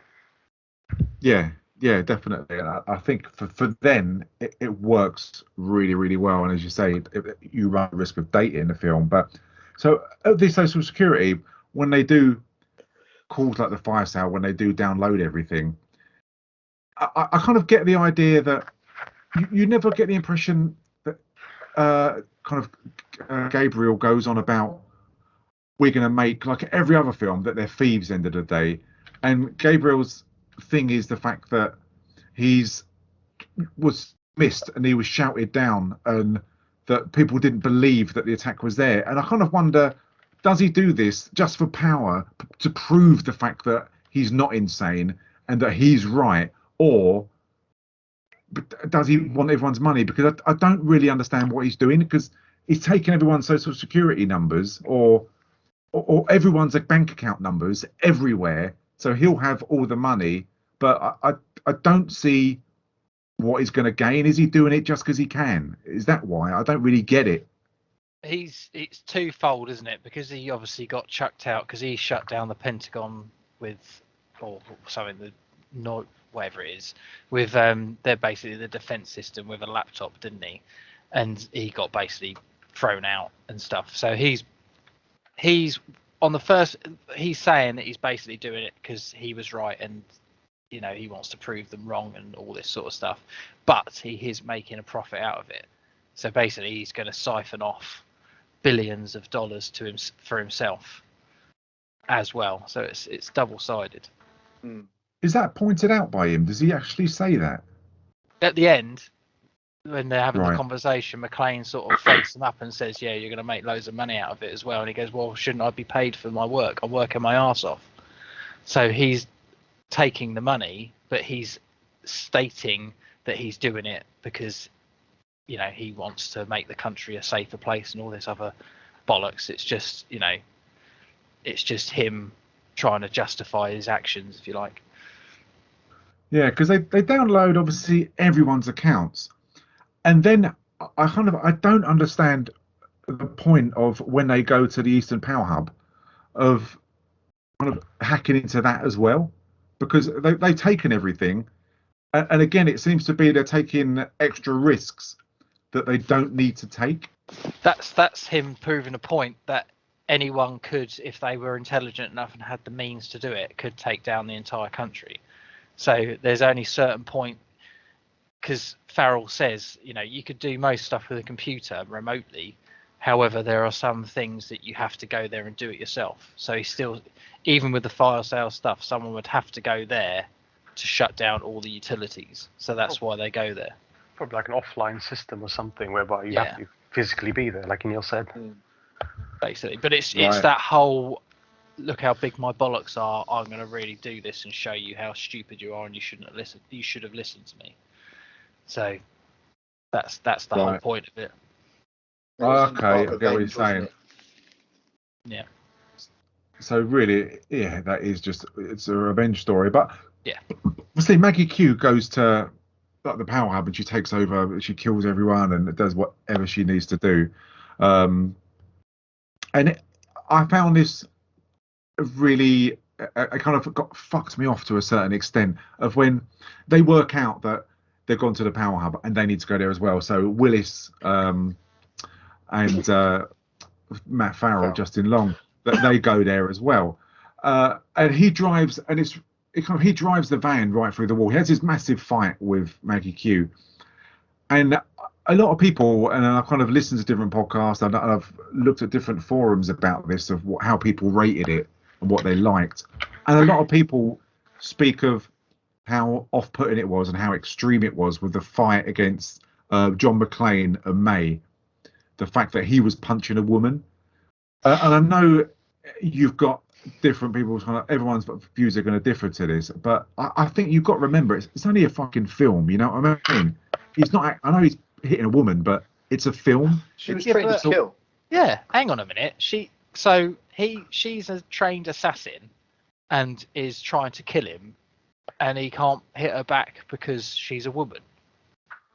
Yeah, definitely. And I think for them, it works really, really well. And as you say, you run the risk of dating the film. But so at this social security, when they do calls like the fire sale, when they do download everything, I kind of get the idea that you never get the impression that Gabriel goes on about, we're going to make like every other film that they're thieves end of the day. And Gabriel's thing is the fact that was missed and he was shouted down, and that people didn't believe that the attack was there. And I kind of wonder, does he do this just for power, to prove the fact that he's not insane and that he's right, or does he want everyone's money? Because I don't really understand what he's doing, because he's taking everyone's social security numbers or everyone's bank account numbers everywhere, so he'll have all the money. But I don't see what he's going to gain. Is he doing it just because he can? Is that why? I don't really get it. It's twofold, isn't it? Because he obviously got chucked out because he shut down the Pentagon with, or something, whatever it is, with they're basically the defense system with a laptop, didn't he? And he got basically thrown out and stuff. So he's on the first, he's saying that he's basically doing it because he was right, and he wants to prove them wrong and all this sort of stuff, but he is making a profit out of it. So basically he's going to siphon off billions of dollars for himself as well. So it's double-sided. Is that pointed out by him? Does he actually say that at the end when they're having Right. the conversation? McClane sort of fakes him up and says, yeah, you're going to make loads of money out of it as well. And he goes, well, shouldn't I be paid for my work? I'm working my arse off. So he's taking the money, but he's stating that he's doing it because he wants to make the country a safer place and all this other bollocks. It's just it's just him trying to justify his actions, if you like. Yeah, because they download obviously everyone's accounts, and then I don't understand the point of when they go to the Eastern Power Hub of kind of hacking into that as well, because they've taken everything, and again it seems to be they're taking extra risks that they don't need to take. That's him proving a point that anyone could, if they were intelligent enough and had the means to do it, could take down the entire country. So there's only certain point, because Farrell says, you could do most stuff with a computer remotely. However, there are some things that you have to go there and do it yourself. So he's still, even with the fire sale stuff, someone would have to go there to shut down all the utilities. So that's why they go there. Probably like an offline system or something whereby you have to physically be there, like Neil said. Basically, but it's that whole, look how big my bollocks are. I'm going to really do this and show you how stupid you are, and you shouldn't have listened. You should have listened to me. So That's the whole Right. point of it. It was in Okay, I part get what you're revenge, wasn't saying. it? Yeah. So really, yeah, that is it's a revenge story. But Yeah. obviously Maggie Q goes to like the power hub and she takes over, she kills everyone and does whatever she needs to do. I found this really, it kind of fucked me off to a certain extent of when they work out that they've gone to the power hub and they need to go there as well. So Willis and Matt Farrell, Justin Long, that they go there as well. And he drives, and he drives the van right through the wall. He has this massive fight with Maggie Q, and a lot of people, and I've kind of listened to different podcasts, and I've looked at different forums about this of how people rated it and what they liked, and a lot of people speak of how off-putting it was and how extreme it was with the fight against John McClane and May. The fact that he was punching a woman, and I know you've got different people's everyone's views are going to differ to this, but I think you've got to remember it's only a fucking film. You know what I mean? He's not. I know he's hitting a woman, but it's a film. She was trained to kill. Yeah, hang on a minute. She's a trained assassin, and is trying to kill him, and he can't hit her back because she's a woman.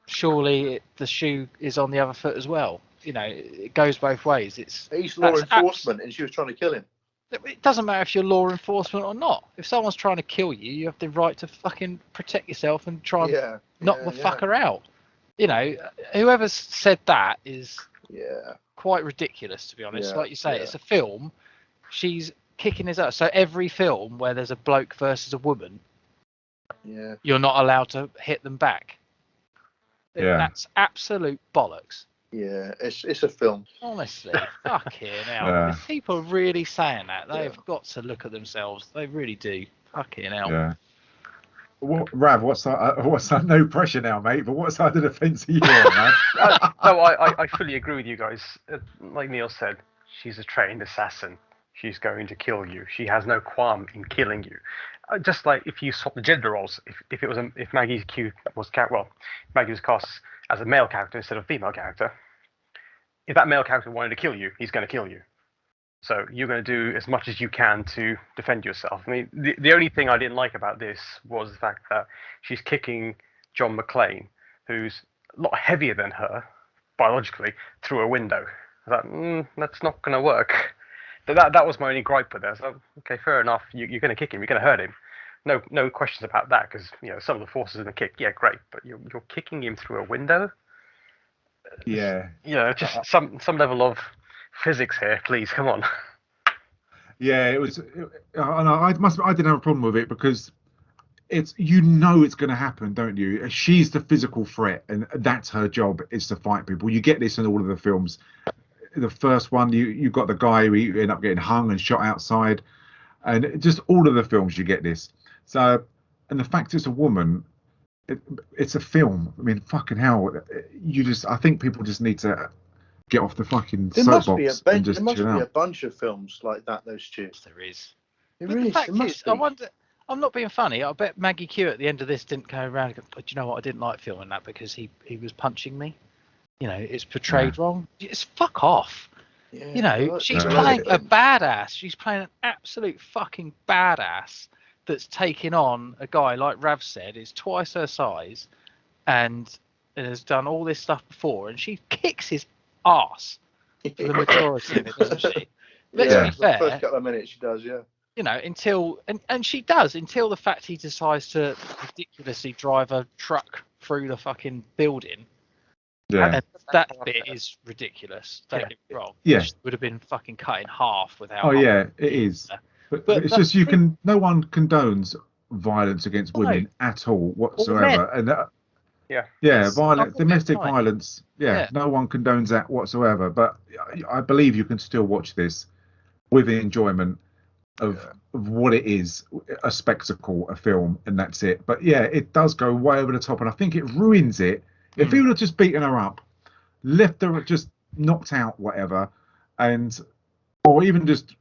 Surely the shoe is on the other foot as well. You know, it goes both ways. He's law enforcement, and she was trying to kill him. It doesn't matter if you're law enforcement or not. If someone's trying to kill you, you have the right to fucking protect yourself and try and knock the fucker out. You know, whoever said that is quite ridiculous, to be honest. Like you say, it's a film. She's kicking his ass. So every film where there's a bloke versus a woman, you're not allowed to hit them back. Yeah. That's absolute bollocks. Yeah, it's a film. Honestly, fucking hell. If people are really saying that, they've got to look at themselves. They really do. Fucking hell. Yeah. Well, Rav, what's that? No pressure now, mate. But what side of the fence are you on, man? No, I fully agree with you guys. Like Neil said, she's a trained assassin. She's going to kill you. She has no qualm in killing you. Just like if you swap the gender roles, if Maggie Q was Maggie was cast as a male character instead of a female character. If that male character wanted to kill you, he's going to kill you. So you're going to do as much as you can to defend yourself. I mean, the only thing I didn't like about this was the fact that she's kicking John McClane, who's a lot heavier than her, biologically, through a window. I thought, that's not going to work. That was my only gripe with this. So, okay, fair enough. You're going to kick him. You're going to hurt him. No questions about that, because some of the forces in the kick, great, but you're kicking him through a window. Yeah. Just some level of physics here, please. Come on. Yeah, it was. I didn't have a problem with it because it's it's going to happen, don't you? She's the physical threat, and that's her job is to fight people. You get this in all of the films. The first one, you got the guy who ended up getting hung and shot outside, and just all of the films you get this. So, and the fact it's a woman, it's a film. I mean, fucking hell, I think people just need to get off the fucking soapbox and just chill out. There must be a bunch of films like that, though, Stu. There is. The fact is, I wonder. I'm not being funny. I bet Maggie Q at the end of this didn't go around and go, "Do you know what? I didn't like filming that because he was punching me. It's portrayed wrong. Just fuck off." Yeah, She's playing a badass. She's playing an absolute fucking badass that's taking on a guy, like Rav said, is twice her size and has done all this stuff before, and she kicks his ass for the majority of it, doesn't she? Let's be fair. The first couple of minutes she does, until she does, until the fact he decides to ridiculously drive a truck through the fucking building. Yeah. And that bit is ridiculous. Don't get me wrong. Yeah. It would have been fucking cut in half without. Oh yeah, it is. But it's just no one condones violence against women at all whatsoever. And domestic violence. No one condones that whatsoever. But I believe you can still watch this with the enjoyment of what it is, a spectacle, a film, and that's it. But it does go way over the top, and I think it ruins it. If he would have just beaten her up, left her just knocked out, whatever, or even just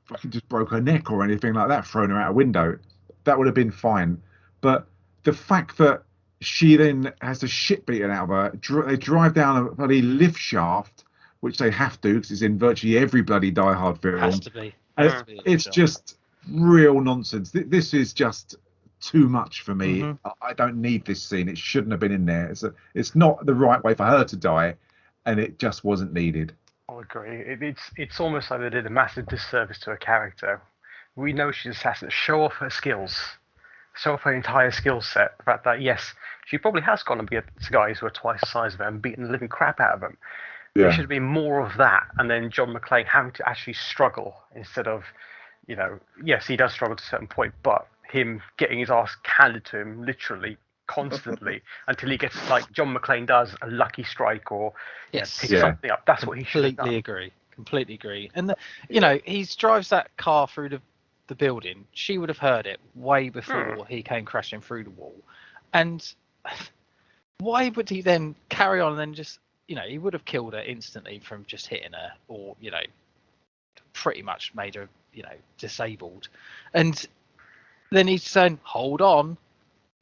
broke her neck or anything like that, thrown her out a window, that would have been fine. But the fact that she then has the shit beaten out of her. They drive down a bloody lift shaft, which they have to because it's in virtually every bloody Die Hard film. Has to be. It's just real nonsense. This is just too much for me. Mm-hmm. I don't need this scene. It shouldn't have been in there. It's not the right way for her to die, and it just wasn't needed. I agree. It's almost like they did a massive disservice to her character. We know she's an assassin. Show off her skills. Show off her entire skill set. The fact that, yes, she probably has gone and beat guys who are twice the size of her and beaten the living crap out of them. Yeah. There should be more of that. And then John McClane having to actually struggle instead of, yes, he does struggle to a certain point, but him getting his ass handed to him literally constantly until he gets, like John McClane does, a lucky strike or picks something up. That's what he should have done. Completely agree. And he drives that car through the building. She would have heard it way before he came crashing through the wall. And why would he then carry on and then just, he would have killed her instantly from just hitting her, or pretty much made her disabled. And then he's saying hold on,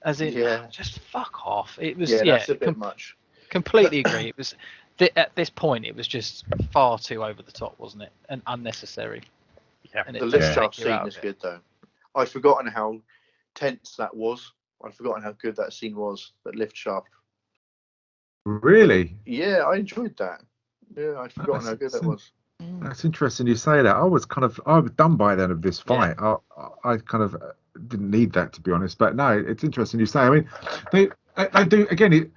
as in just fuck off. It was that's a bit much. Completely agree. It was at this point it was just far too over the top, wasn't it, and unnecessary. Yeah, the lift shaft scene is good though. I'd forgotten how tense that was. I'd forgotten how good that scene was. That lift shaft. Really? Yeah, I enjoyed that. Yeah, I'd forgotten how good that was. That's interesting you say that. I was done by then of this fight. Yeah. I kind of didn't need that, to be honest. But no, it's interesting you say. I mean, they do again.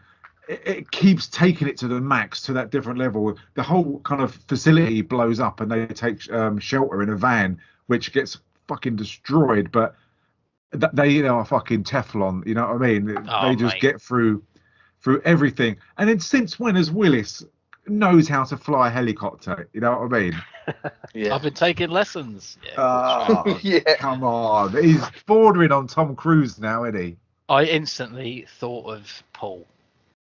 It keeps taking it to the max, to that different level. The whole kind of facility blows up, and they take shelter in a van, which gets fucking destroyed. But they are fucking Teflon. You know what I mean? They just get through everything. And then since when has Willis knows how to fly a helicopter? You know what I mean? I've been taking lessons. Come on. He's bordering on Tom Cruise now, isn't he? I instantly thought of Paul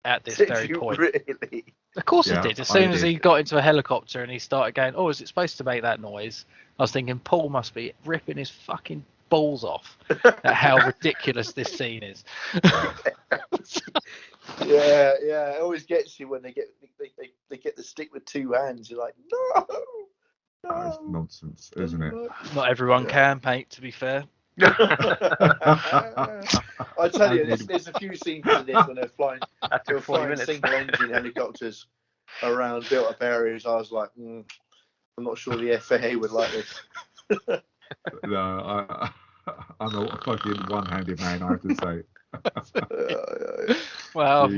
at this very point. Really? Of course I did. As soon as he got into a helicopter and he started going, oh, is it supposed to make that noise? I was thinking Paul must be ripping his fucking balls off at how ridiculous this scene is. Yeah, it always gets you when they get the stick with two hands. You're like, no. It's nonsense, isn't it? Not everyone can, mate, to be fair. I tell you, there's a few scenes in this when they're flying single engine helicopters around built up areas. I was like, I'm not sure the FAA would like this. No, I'm a fucking one-handed man, I have to say. Well,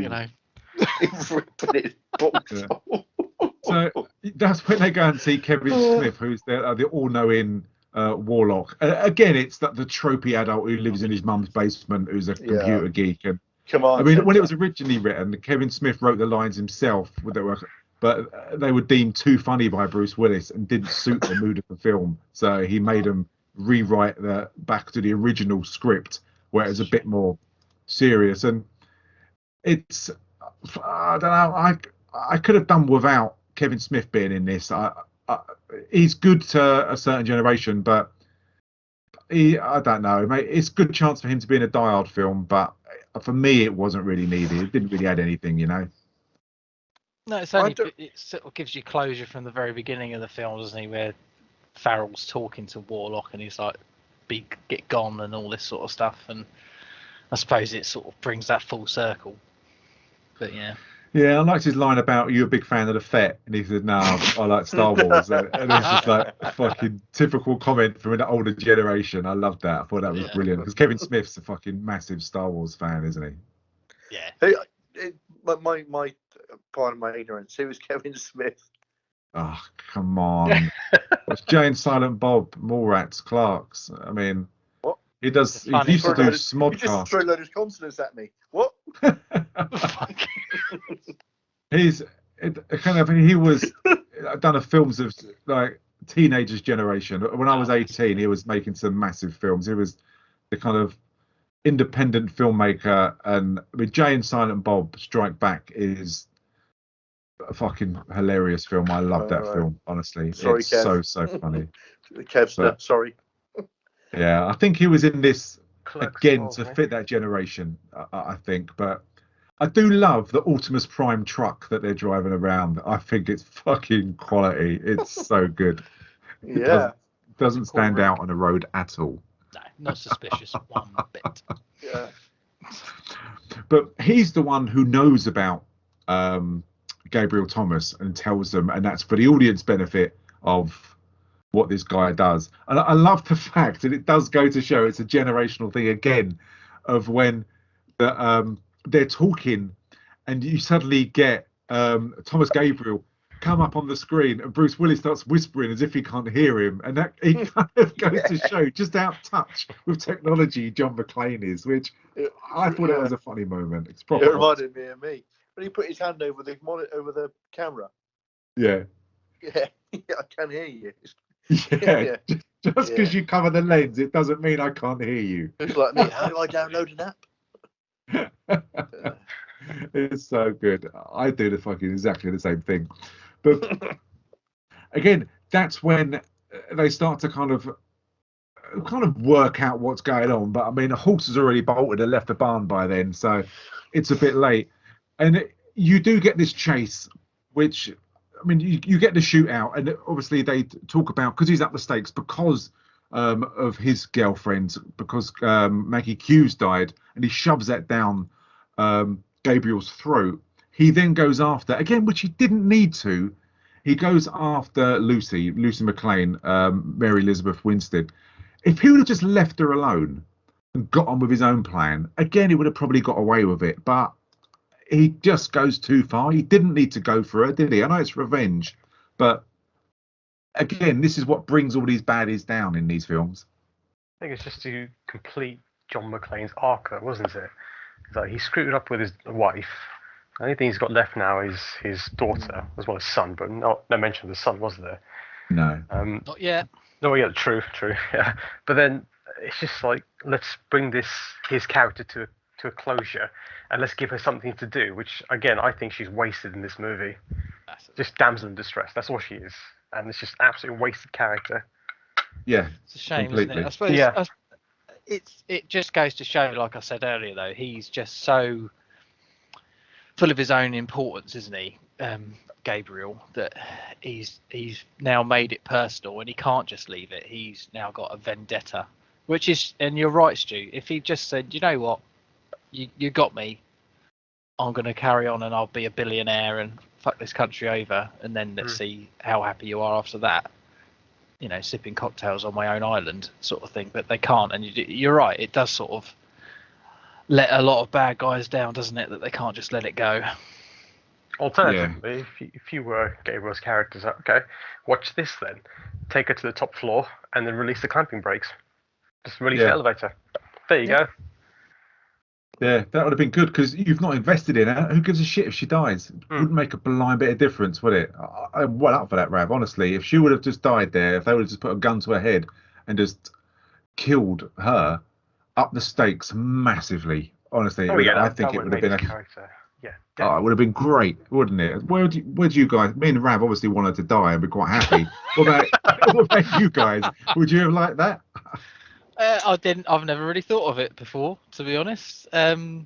So that's when they go and see Kevin Smith, who's the all-knowing warlock. Again, it's the tropey adult who lives in his mum's basement, who's a computer geek. And I mean, when it was originally written, Kevin Smith wrote the lines himself, but they were deemed too funny by Bruce Willis and didn't suit the mood of the film. So he made them rewrite back to the original script, where it was a bit more serious. And it's, I don't know, I could have done without Kevin Smith being in this. He's good to a certain generation, but I don't know, mate. It's a good chance for him to be in a Die Hard film, but for me, it wasn't really needed. It didn't really add anything, No, it's only it sort of gives you closure from the very beginning of the film, doesn't he? Where Farrell's talking to Warlock and he's like, get gone and all this sort of stuff. And I suppose it sort of brings that full circle. But yeah. Yeah, I liked his line about, "Are you a big fan of the Fett?" And he said, "No, I like Star Wars." And it's just like a fucking typical comment from an older generation. I loved that. I thought that was brilliant. Because Kevin Smith's a fucking massive Star Wars fan, isn't he? Yeah. My part of my ignorance, who was Kevin Smith? Oh, come on. It's Jane, Silent Bob, Mallrats, Clarks. I mean, what? He used to do Smodcast. You just threw a load of consonants at me. What? He was done a films of like teenagers generation. When I was 18, he was making some massive films. He was the kind of independent filmmaker, and I mean, Jay and Silent Bob Strike Back is a fucking hilarious film. I love that film, honestly. Sorry, it's Kev. so funny. Kev, sorry. Yeah, I think he was in this Clerks as again well, to isn't he? fit that generation, I think. But I do love the Optimus Prime truck that they're driving around. I think it's fucking quality. It's so good. It Yeah, doesn't Cool stand rig. out on the road at all. No, not suspicious one bit. yeah. But he's the one who knows about Gabriel Thomas and tells them, and that's for the audience benefit of what this guy does. And I love the fact, and it does go to show it's a generational thing again, of when they're talking, and you suddenly get Thomas Gabriel come up on the screen, and Bruce Willis starts whispering as if he can't hear him, and that it kind of goes to show just how touch with technology John McClane is, which I thought that was a funny moment. It's It proper. reminded me of me when he put his hand over the monitor, over the camera. Yeah. Yeah, I can hear you. Yeah. Just because Yeah. you cover the lens, it doesn't mean I can't hear you. It's like me. How do I download an app? It's so good. I do the fucking exactly the same thing. But again, that's when they start to kind of work out what's going on. But I mean, the horse has already bolted and left the barn by then, so it's a bit late. And you do get this chase, which I mean, you get the shootout, and obviously they talk about because he's up the stakes because of his girlfriend, because Maggie Q's died, and he shoves that down Gabriel's throat. He then goes after, again, which he didn't need to, he goes after Lucy McClane, Mary Elizabeth Winstead. If he would have just left her alone and got on with his own plan, again, he would have probably got away with it. But he just goes too far. He didn't need to go for her, did he? I know it's revenge, but again, this is what brings all these baddies down in these films. I think it's just to complete John McClane's arc, wasn't it? It's like he screwed up with his wife. The only thing he's got left now is his daughter, as well as son, but no mention of the son, was there? No. Not yet. No, yeah, true, yeah. But then it's just like, let's bring his character to a closure, and let's give her something to do, which, again, I think she's wasted in this movie. Just damsel in distress, that's all she is. And it's just absolutely wasted character. Yeah. It's a shame, completely. isn't it? I suppose Yeah. It just goes to show, like I said earlier, though, he's just so full of his own importance, isn't he, Gabriel, that he's now made it personal, and he can't just leave it. He's now got a vendetta, which is, and you're right, Stu, if he just said, you know what, you got me, I'm going to carry on and I'll be a billionaire and fuck this country over, and then let's see how happy you are after that, you know, sipping cocktails on my own island sort of thing. But they can't, and you're right, it does sort of let a lot of bad guys down, doesn't it, that they can't just let it go. Alternatively, if you were Gabriel's characters, okay, watch this then. Take her to the top floor and then release the clamping brakes. Just release the elevator. There you go. Yeah, that would have been good, because you've not invested in her. Who gives a shit if she dies? It wouldn't make a blind bit of difference, would it? I'm well up for that, Rav, honestly. If she would have just died there, if they would have just put a gun to her head and just killed her, up the stakes massively. Honestly, I think it would have been character. Yeah. it would have been great, wouldn't it? Where do you guys? Me and Rav obviously wanted to die and be quite happy. what about you guys? Would you have liked that? I didn't. I've never really thought of it before, to be honest. No,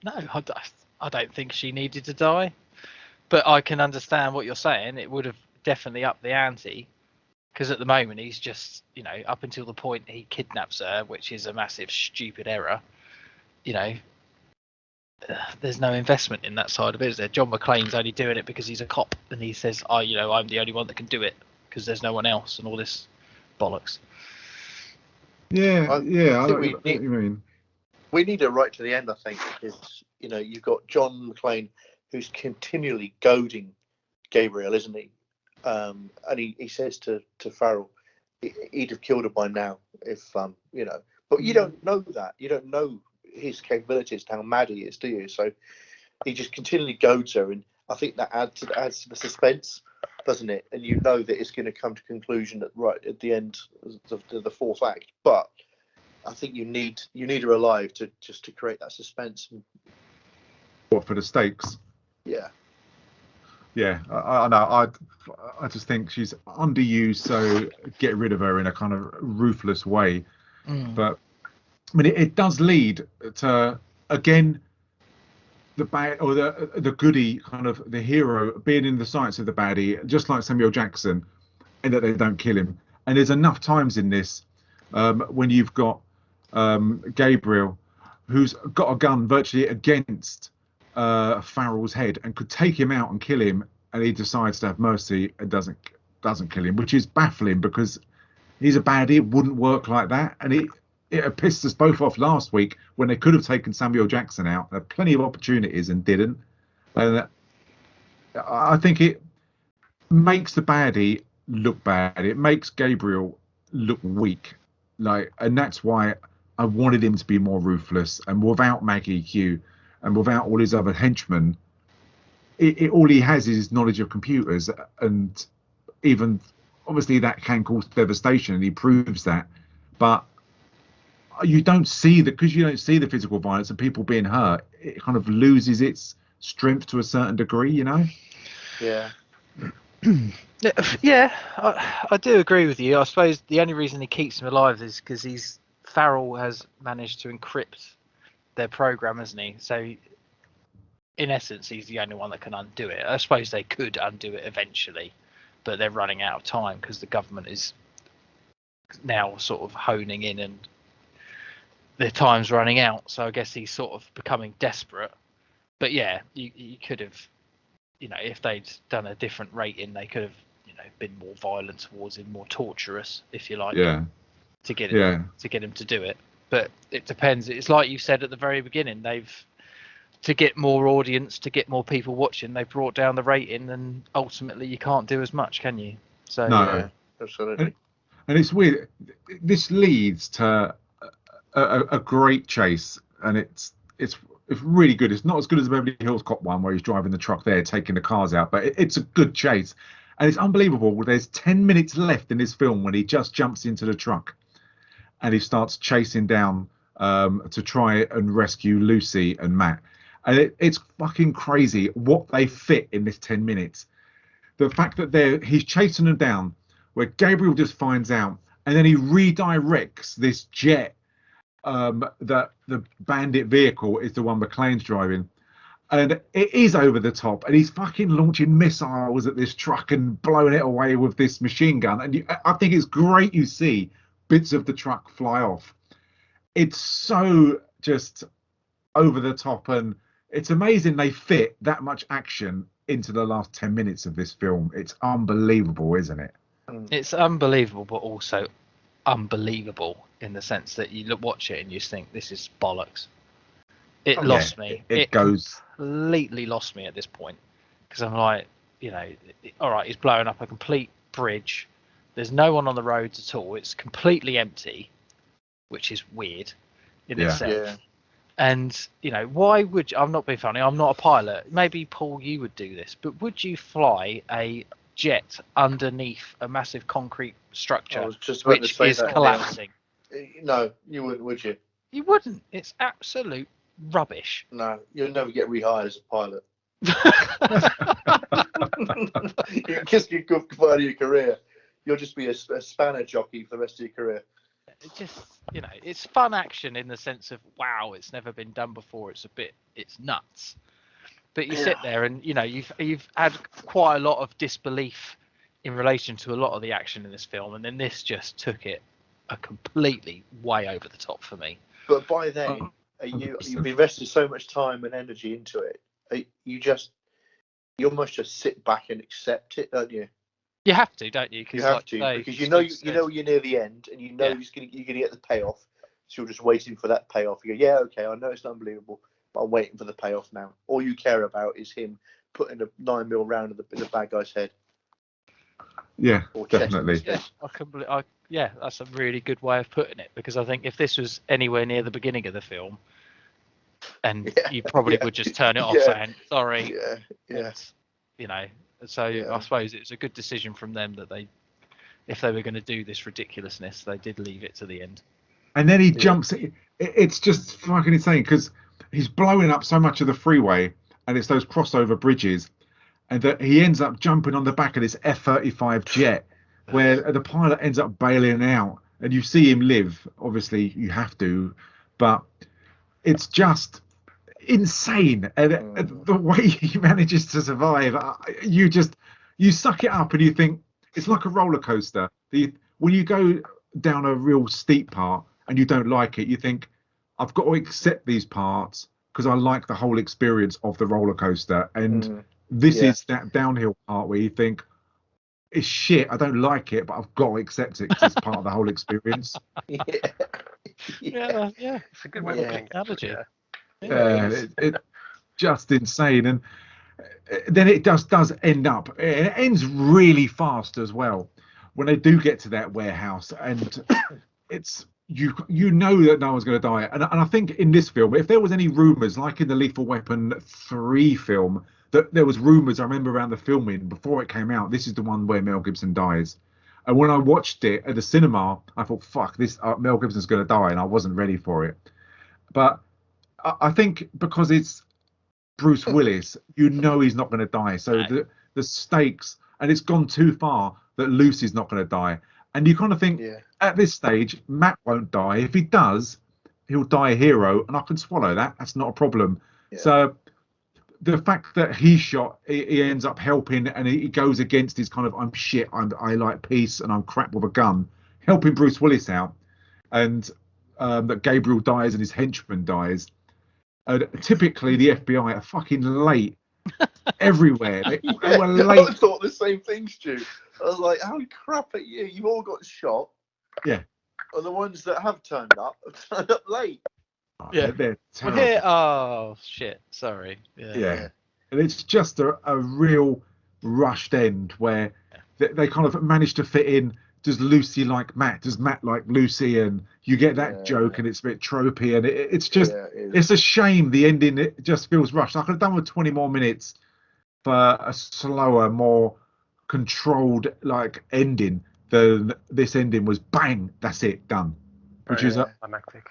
I don't think she needed to die, but I can understand what you're saying. It would have definitely upped the ante, because at the moment he's just, you know, up until the point he kidnaps her, which is a massive stupid error. You know, there's no investment in that side of it, is there? John McClane's only doing it because he's a cop, and he says, I'm the only one that can do it because there's no one else, and all this bollocks. Yeah, I know what you mean. We need it right to the end, I think, because, you know, you've got John McClane, who's continually goading Gabriel, isn't he? And he says to Farrell, he'd have killed her by now if, you know. But you don't know that. You don't know his capabilities, how mad he is, do you? So he just continually goads her, and I think that adds to the suspense, doesn't it? And you know that it's going to come to conclusion right at the end of the fourth act. But I think you need her alive to create that suspense. What, for the stakes? Yeah. Yeah, I know. I just think she's underused, so get rid of her in a kind of ruthless way. But I mean, it does lead to, again, the bad or the goody, kind of the hero being in the sights of the baddie, just like Samuel Jackson, and that they don't kill him. And there's enough times in this when you've got Gabriel, who's got a gun virtually against Farrell's head and could take him out and kill him, and he decides to have mercy and doesn't kill him, which is baffling because he's a baddie. It wouldn't work like that, and it pissed us both off last week when they could have taken Samuel Jackson out. There had plenty of opportunities and didn't. And I think it makes the baddie look bad. It makes Gabriel look weak. And that's why I wanted him to be more ruthless. And without Maggie Q and without all his other henchmen, all he has is his knowledge of computers. And even obviously that can cause devastation, and he proves that. But you don't see that, because you don't see the physical violence and people being hurt. It kind of loses its strength to a certain degree, Yeah. Yeah, I do agree with you. I suppose the only reason he keeps him alive is because Farrell has managed to encrypt their program, hasn't he? So in essence, he's the only one that can undo it. I suppose they could undo it eventually, but they're running out of time because the government is now sort of honing in and their time's running out. So I guess he's sort of becoming desperate. But yeah, you could have, if they'd done a different rating, they could have, been more violent towards him, more torturous, if you like. Yeah. To get him to do it. But it depends. It's like you said at the very beginning, to get more audience, to get more people watching, they brought down the rating, and ultimately you can't do as much, can you? So no, yeah, absolutely. And it's weird. This leads to a great chase, and it's really good. It's not as good as the Beverly Hills Cop one where he's driving the truck there, taking the cars out, but it's a good chase. And it's unbelievable. There's 10 minutes left in this film when he just jumps into the truck and he starts chasing down to try and rescue Lucy and Matt. And it's fucking crazy what they fit in this 10 minutes. The fact that he's chasing them down, where Gabriel just finds out, and then he redirects this jet that the bandit vehicle is the one McClane's driving. And it is over the top, and he's fucking launching missiles at this truck and blowing it away with this machine gun. And I think it's great you see bits of the truck fly off. It's so just over the top, and it's amazing they fit that much action into the last 10 minutes of this film. It's unbelievable, isn't it? It's unbelievable, but also unbelievable in the sense that you watch it and you think, this is bollocks. It lost me. It goes completely lost me at this point, because I'm like, all right, he's blowing up a complete bridge. There's no one on the roads at all. It's completely empty, which is weird in itself. Yeah. And why would I'm not being funny. I'm not a pilot. Maybe Paul, you would do this, but would you fly a jet underneath a massive concrete structure which is collapsing? No, you wouldn't, would you? You wouldn't. It's absolute rubbish. No, you'll never get rehired as a pilot. You kiss your goodbye to your career. You'll just be a spanner jockey for the rest of your career. It just, it's fun action in the sense of, wow, it's never been done before. It's nuts. But you sit there and, you've had quite a lot of disbelief in relation to a lot of the action in this film. And then this just took it a completely way over the top for me. But by then, you've invested so much time and energy into it. You almost just sit back and accept it, don't you? You have to, don't you? You have to, because you know you're near the end, and you're gonna get the payoff. So you're just waiting for that payoff. You go, yeah, okay, I know it's unbelievable, but I'm waiting for the payoff now. All you care about is him putting a 9mm round in the bad guy's head. Yeah, definitely. Yeah, that's a really good way of putting it, because I think if this was anywhere near the beginning of the film, and you probably would just turn it off saying, sorry. Yeah. So I suppose it's a good decision from them that if they were going to do this ridiculousness, they did leave it to the end. And then he jumps. It's just fucking insane, because he's blowing up so much of the freeway, and it's those crossover bridges, and that he ends up jumping on the back of this F-35 jet, where the pilot ends up bailing out, and you see him live. Obviously, you have to, but it's just insane, and the way he manages to survive, you suck it up and you think it's like a roller coaster. When you go down a real steep part and you don't like it, you think I've got to accept these parts because I like the whole experience of the roller coaster, and this is that downhill part where you think it's shit, I don't like it, but I've got to accept it because it's part of the whole experience. Yeah. It's a good way of looking at it. Analogy. It's just insane, and then it does end up. It ends really fast as well when they do get to that warehouse, and it's you know that no one's going to die. And I think in this film, if there was any rumours, like in the Lethal Weapon 3 film, that there was rumours, I remember around the filming before it came out, this is the one where Mel Gibson dies. And when I watched it at the cinema, I thought, fuck, this Mel Gibson's going to die, and I wasn't ready for it. But I think because it's Bruce Willis, you know he's not going to die. So the stakes, and it's gone too far that Lucy's not going to die. And you kind of think, at this stage, Matt won't die. If he does, he'll die a hero, and I can swallow that. That's not a problem. Yeah. So the fact that he ends up helping, and he goes against his kind of, I'm shit, I like peace, and I'm crap with a gun, helping Bruce Willis out, and that Gabriel dies and his henchman dies. Typically, the FBI are fucking late everywhere. They were late. I thought the same thing, Stu. I was like, how crap at you. You've all got shot. Yeah. And the ones that have turned up late. Yeah. They're terrible. Oh, shit. Sorry. Yeah. And it's just a real rushed end where they kind of manage to fit in. Does Lucy like Matt? Does Matt like Lucy? And you get that joke, and it's a bit tropey, and it's just it's a shame the ending. It just feels rushed. I could have done with 20 more minutes for a slower, more controlled like ending than this ending was. Bang, that's it, done. Which is climactic.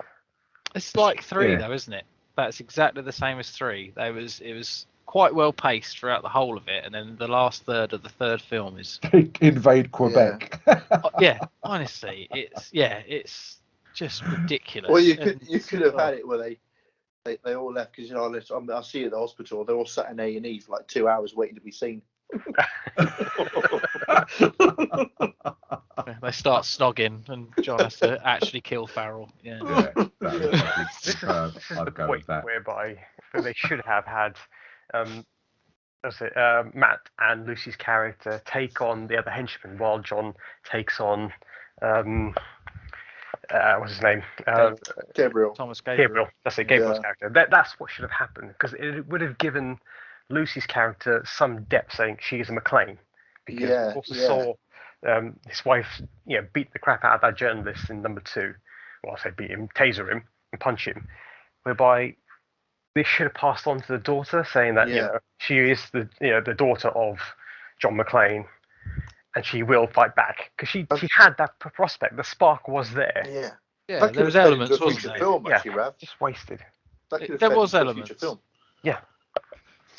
It's like 3 though, isn't it? That's exactly the same as 3. It was quite well paced throughout the whole of it, and then the last third of the third film is they invade Quebec. Honestly, it's just ridiculous. Well, you could have had it where they all left, because I see at the hospital they're all sat in A&E for like 2 hours waiting to be seen. They start snogging, and John has to actually kill Farrell. This is the point whereby they should have had Matt and Lucy's character take on the other henchman while John takes on what's his name? Gabriel. Thomas Gabriel. That's it, Gabriel's character. That's what should have happened, because it would have given Lucy's character some depth, saying she is a McClane, because we also saw his wife, beat the crap out of that journalist in number 2. Well, I say beat him, taser him, and punch him, whereby this should have passed on to the daughter, saying that she is the daughter of John McClane, and she will fight back, because she had that prospect. The spark was there. Yeah, there was elements, wasn't there? Film, actually, Rav. Just wasted. There was elements. Film. Yeah.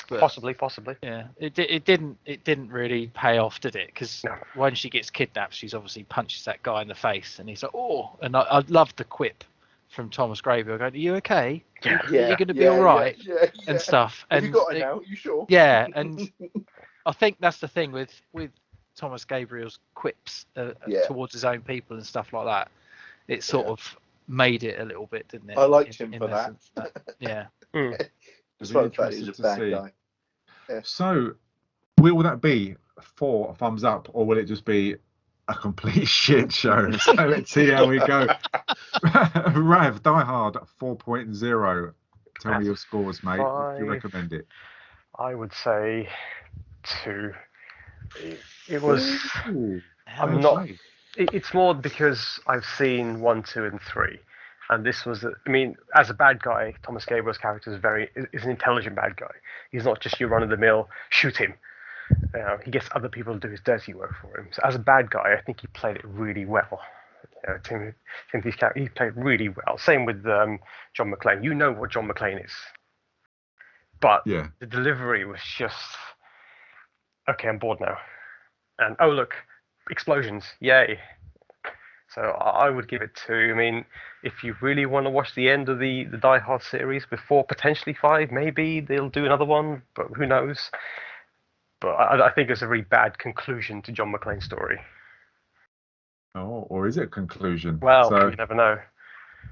But, possibly. Yeah, it didn't really pay off, did it? Because when she gets kidnapped, she's obviously punches that guy in the face, and he's like, oh, and I loved the quip from Thomas Gabriel going, are you okay? Are you going to be all right? And stuff. And you got it now? You sure? Yeah, and I think that's the thing with Thomas Gabriel's quips towards his own people and stuff like that. It sort of made it a little bit, didn't it? I liked him for that. Yeah. Despite the fact he was a bad guy. Yeah. So, will that be 4 thumbs up, or will it just be a complete shit show? So let's see how we go. Rav, Die Hard 4.0. Tell me your scores, mate. If you recommend it. I would say 2. It was. I'm not. It's more because I've seen 1, 2, and 3. And this was, as a bad guy, Thomas Gabriel's character is an intelligent bad guy. He's not just your run-of-the-mill, shoot him. He gets other people to do his dirty work for him. So as a bad guy, I think he played it really well. Timothy's character, he played really well. Same with John McClane. You know what John McClane is. But the delivery was just, okay, I'm bored now. And, oh, look, explosions, yay. So I would give it 2. I mean, if you really want to watch the end of the Die Hard series before potentially 5, maybe they'll do another one, but who knows? But I think it's a really bad conclusion to John McClane's story. Oh, or is it a conclusion? Well, So, you never know.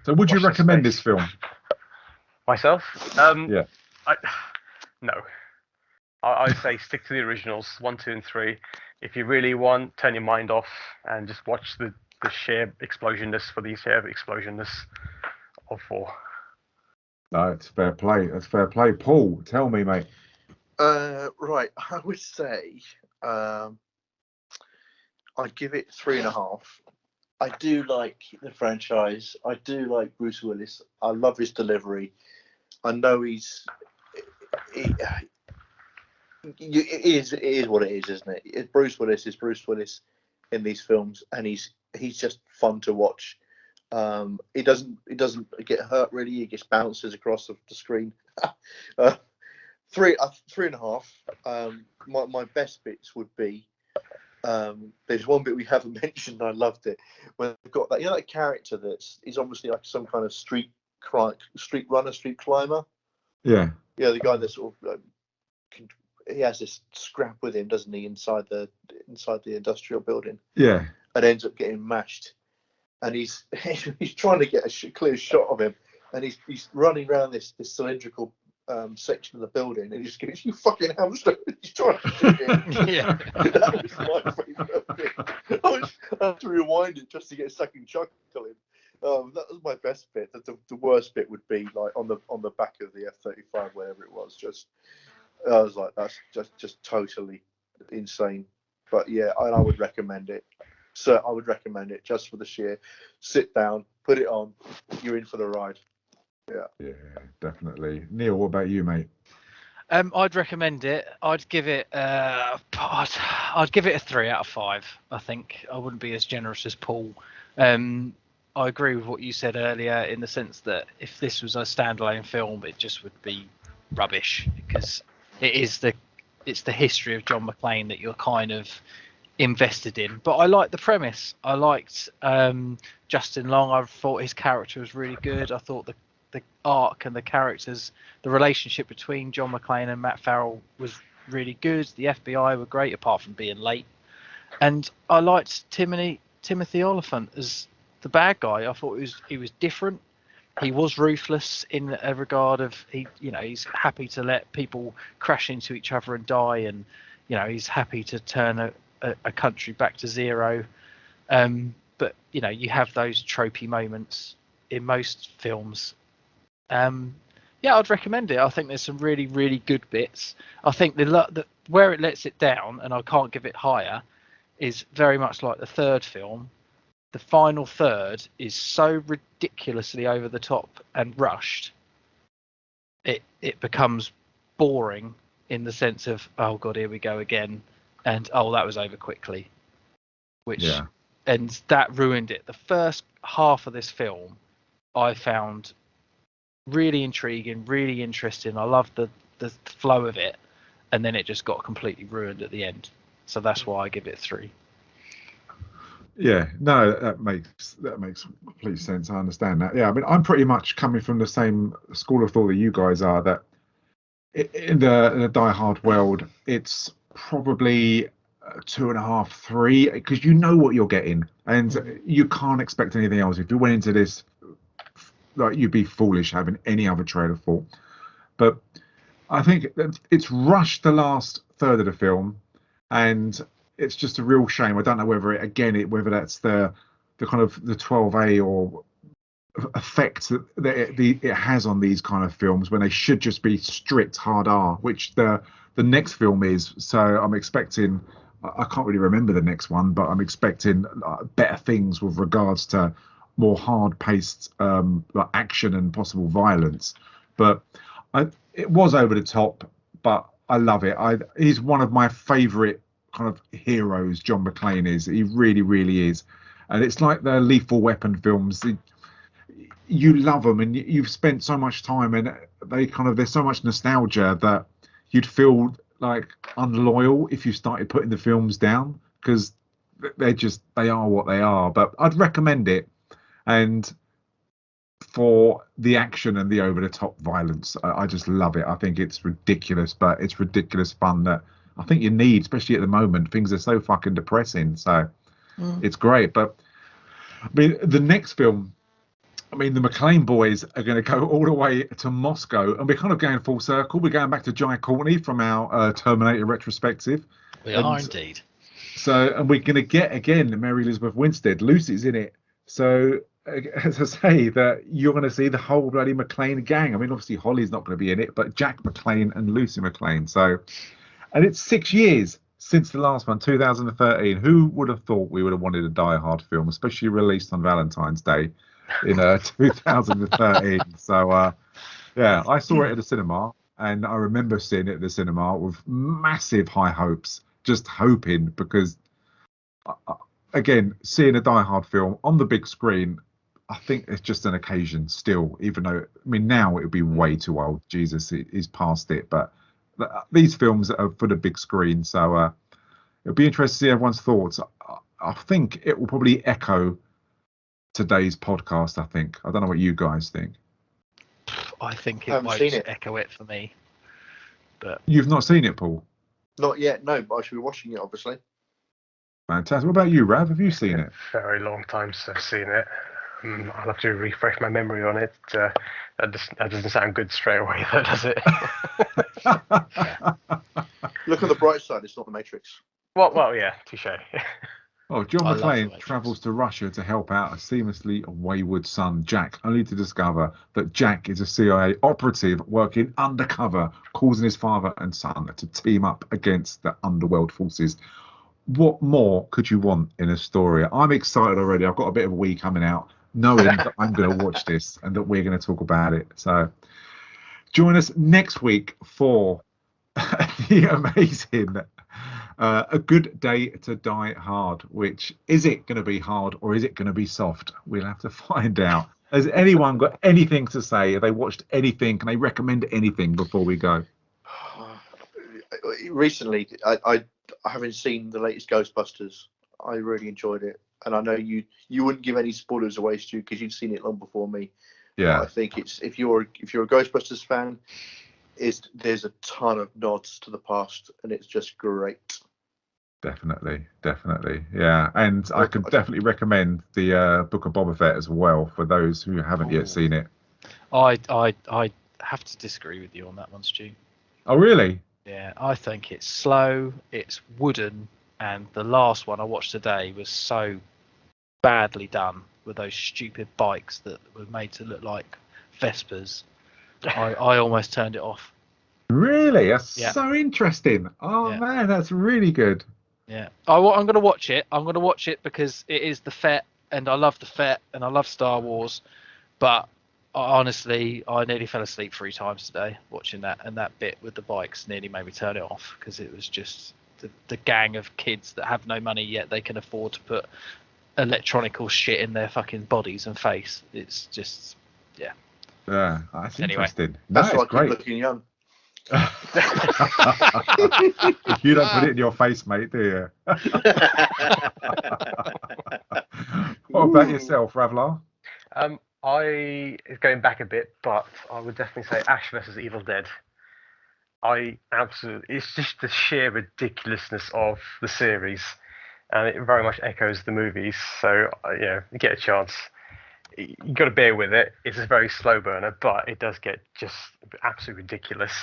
so would you Watch this recommend space. this film? Myself? Yeah. No. I say stick to the originals, 1, 2, and 3. If you really want, turn your mind off and just watch the sheer explosionness for the sheer explosionness of 4. No, it's fair play. That's fair play. Paul, tell me, mate. Right, I would say I'd give it 3.5. I do like the franchise. I do like Bruce Willis. I love his delivery. I know it is what it is, isn't it? Bruce Willis is Bruce Willis in these films, and he's just fun to watch. He doesn't get hurt really. He just bounces across the screen. 3.5. My best bits would be there's one bit we haven't mentioned. I loved it when they've got that that character he's obviously like some kind of street runner, street climber. Yeah. Yeah, the guy that sort of he has this scrap with him, doesn't he, inside the industrial building? Yeah. And ends up getting mashed. And he's trying to get a clear shot of him, and he's running around this cylindrical section of the building, and he just goes, "You fucking hamster!" He's trying to shoot him. Yeah. That was my favourite bit. I had to rewind it just to get a second chuckle in. That was my best bit. The worst bit would be like on the back of the F-35, whatever it was. I was like, that's just totally insane. But yeah, I would recommend it. So I would recommend it just for the sheer sit down, put it on, you're in for the ride. Yeah. Yeah, definitely. Neil, what about you, mate? I'd recommend it. I'd give it I'd give it a 3 out of 5. I think I wouldn't be as generous as Paul. I agree with what you said earlier in the sense that if this was a standalone film, it just would be rubbish because it's the history of John McClane that you're kind of invested in. But I liked the premise. I liked Justin Long. I thought his character was really good. I thought the arc and the characters, the relationship between John McClane and Matt Farrell was really good. The FBI were great, apart from being late. And I liked Timothy Oliphant as the bad guy. I thought he was different. He was ruthless in a regard of he's happy to let people crash into each other and die, and he's happy to turn a country back to zero. But you have those tropey moments in most films. I'd recommend it. I think there's some really, really good bits. I think the where it lets it down, and I can't give it higher, is very much like the third film. The final third is so ridiculously over the top and rushed. It becomes boring in the sense of, oh god, here we go again, and oh, that was over quickly, and that ruined it. The first half of this film I found really intriguing, really interesting. I loved the flow of it, and then it just got completely ruined at the end. So that's why I give it 3. Yeah, no, that makes complete sense. I understand that. Yeah, I mean, I'm pretty much coming from the same school of thought that you guys are. That in the Die Hard world, it's probably 2.5, 3, because you know what you're getting, and you can't expect anything else. If you went into this, like, you'd be foolish having any other trailer thought. But I think it's rushed the last third of the film, and it's just a real shame. I don't know whether that's the kind of the 12A or effect that it has on these kind of films when they should just be strict hard R, which the next film is. So I'm expecting, I can't really remember the next one, but I'm expecting better things with regards to more hard-paced like action and possible violence. But it was over the top, but I love it. He's one of my favourite kind of heroes. John McClane is. He really, really is. And it's like the Lethal Weapon films. You love them, and you've spent so much time, and there's so much nostalgia that you'd feel like unloyal if you started putting the films down, because they are what they are. But I'd recommend it, and for the action and the over the top violence, I just love it. I think it's ridiculous, but it's ridiculous fun that I think you need, especially at the moment. Things are so fucking depressing, so it's great. But I mean, the next film, I mean, the McClane boys are going to go all the way to Moscow, and we're kind of going full circle. We're going back to Jai Courtney from our Terminator retrospective. We are indeed. So, and we're going to get again Mary Elizabeth Winstead. Lucy's in it. So, as I say, that you're going to see the whole bloody McClane gang. I mean, obviously Holly's not going to be in it, but Jack McClane and Lucy McClane. So, and it's 6 years since the last one, 2013. Who would have thought we would have wanted a Die Hard film, especially released on Valentine's Day in 2013? So, yeah, I saw it at the cinema, and I remember seeing it at the cinema with massive high hopes, just hoping, because, again, seeing a Die Hard film on the big screen, I think it's just an occasion still, even though, I mean, now it would be way too old. Jesus, it is past it. But these films are for the big screen. So it'll be interesting to see everyone's thoughts. I think it will probably echo today's podcast, I think. I don't know what you guys think. I think it won't echo it for me. But you've not seen it, Paul? Not yet, no, but I should be watching it, obviously. Fantastic. What about you, Rav? Have you seen it? Very long time since I've seen it. I'll have to refresh my memory on it. That doesn't sound good straight away, though, does it? Look on the bright side, it's not the Matrix. Well, yeah, touche. Oh, John McClane travels to Russia to help out a seamlessly wayward son, Jack, only to discover that Jack is a CIA operative working undercover, causing his father and son to team up against the underworld forces. What more could you want in a story? I'm excited already. I've got a bit of a wee coming out, knowing that I'm going to watch this and that we're going to talk about it. So join us next week for the amazing A Good Day to Die Hard, which, is it going to be hard or is it going to be soft? We'll have to find out. Has anyone got anything to say? Have they watched anything? Can they recommend anything before we go? Recently, I haven't seen the latest Ghostbusters. I really enjoyed it, and I know you wouldn't give any spoilers away, Stu, because you'd seen it long before me. Yeah, I think it's if you're a Ghostbusters fan, there's a ton of nods to the past, and it's just great. Definitely, yeah. And I could definitely recommend the Book of Boba Fett as well for those who haven't yet seen it. I have to disagree with you on that one, Stu. Oh, really? Yeah, I think it's slow, it's wooden, and the last one I watched today was so badly done with those stupid bikes that were made to look like Vespers. I almost turned it off. Really? That's so interesting. Oh, man, that's really good. Yeah, I'm going to watch it. I'm going to watch it because it is the Fett, and I love the Fett, and I love Star Wars, but honestly, I nearly fell asleep 3 times today watching that, and that bit with the bikes nearly made me turn it off because it was just the gang of kids that have no money yet they can afford to put electronical shit in their fucking bodies and face. It's just, yeah. Yeah, that's interesting. That's no, why I keep looking young. You don't put it in your face, mate, do you? What about yourself, Ravlar? Going back a bit, but I would definitely say Ash vs Evil Dead. It's just the sheer ridiculousness of the series, and it very much echoes the movies. So you get a chance. You got to bear with it. It's a very slow burner, but it does get just absolutely ridiculous.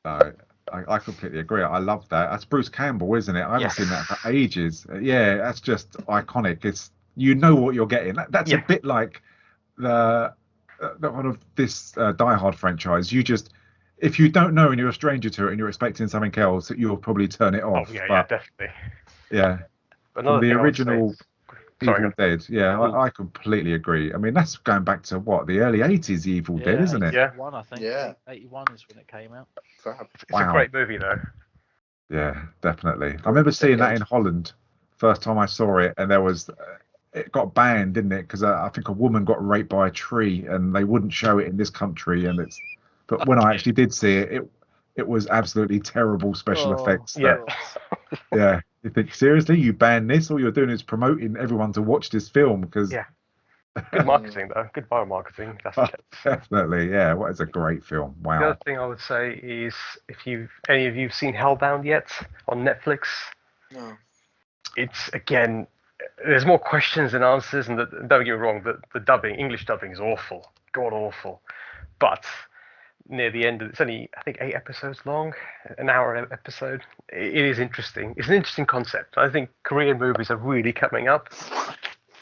No, I completely agree. I love that. That's Bruce Campbell, isn't it? I haven't seen that for ages. Yeah, that's just iconic. It's what you're getting. That's a bit like the one of this Die Hard franchise. You just, if you don't know and you're a stranger to it and you're expecting something else, you'll probably turn it off. Oh yeah, definitely. Yeah, from the original Evil Dead. Yeah, I completely agree. I mean, that's going back to the early 80s Evil Dead, isn't it? Yeah, 81, I think. Yeah, 81 is when it came out. It's a great movie, though. Yeah, definitely. I remember seeing that in Holland first time I saw it, and there was. It got banned, didn't it? Because I think a woman got raped by a tree, and they wouldn't show it in this country. But when I actually did see it, it was absolutely terrible special effects. Yeah, You think, seriously, you ban this? All you're doing is promoting everyone to watch this film because. Yeah. Good marketing, though. Good biomarketing. Oh, definitely, yeah. What is a great film? Wow. The other thing I would say is, if any of you've seen Hellbound yet on Netflix, No. it's again, there's more questions than answers, and don't get me wrong, the dubbing, English dubbing is awful, god awful, but near the end, it's only I think 8 episodes long, an hour episode. It is interesting. It's an interesting concept. I think Korean movies are really coming up.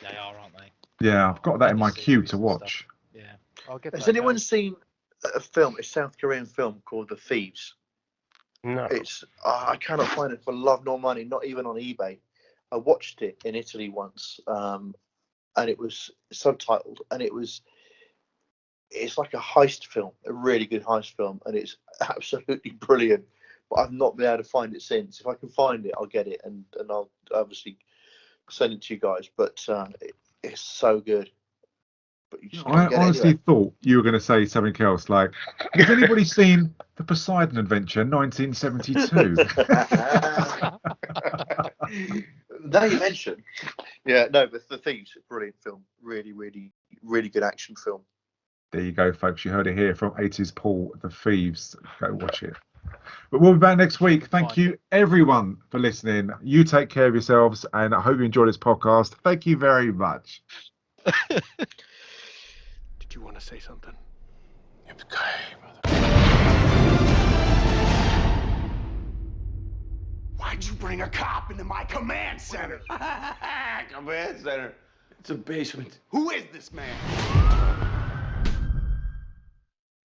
They are, aren't they? Yeah, I've got that in my queue to watch. Yeah. I'll give Has that a anyone go. seen a South Korean film called The Thieves? No. It's I cannot find it for love nor money, not even on eBay. I watched it in Italy once, and it was subtitled, and it's like a heist film, a really good heist film, and it's absolutely brilliant. But I've not been able to find it since. If I can find it, I'll get it, and I'll obviously send it to you guys. But it's so good. But you just I can't get it honestly anywhere. thought you were going to say something else, like, has anybody seen The Poseidon Adventure, 1972? Now you mention, yeah, no, but The Thieves, brilliant film, really, really, really good action film. There you go, folks. You heard it here from 80s Paul, The Thieves. Go watch it. But we'll be back next week. Thank you, everyone, for listening. You take care of yourselves, and I hope you enjoy this podcast. Thank you very much. Did you want to say something? Yippee-ki-yay, brother. Why'd you bring a cop into my command center? Command center. It's a basement. Who is this man?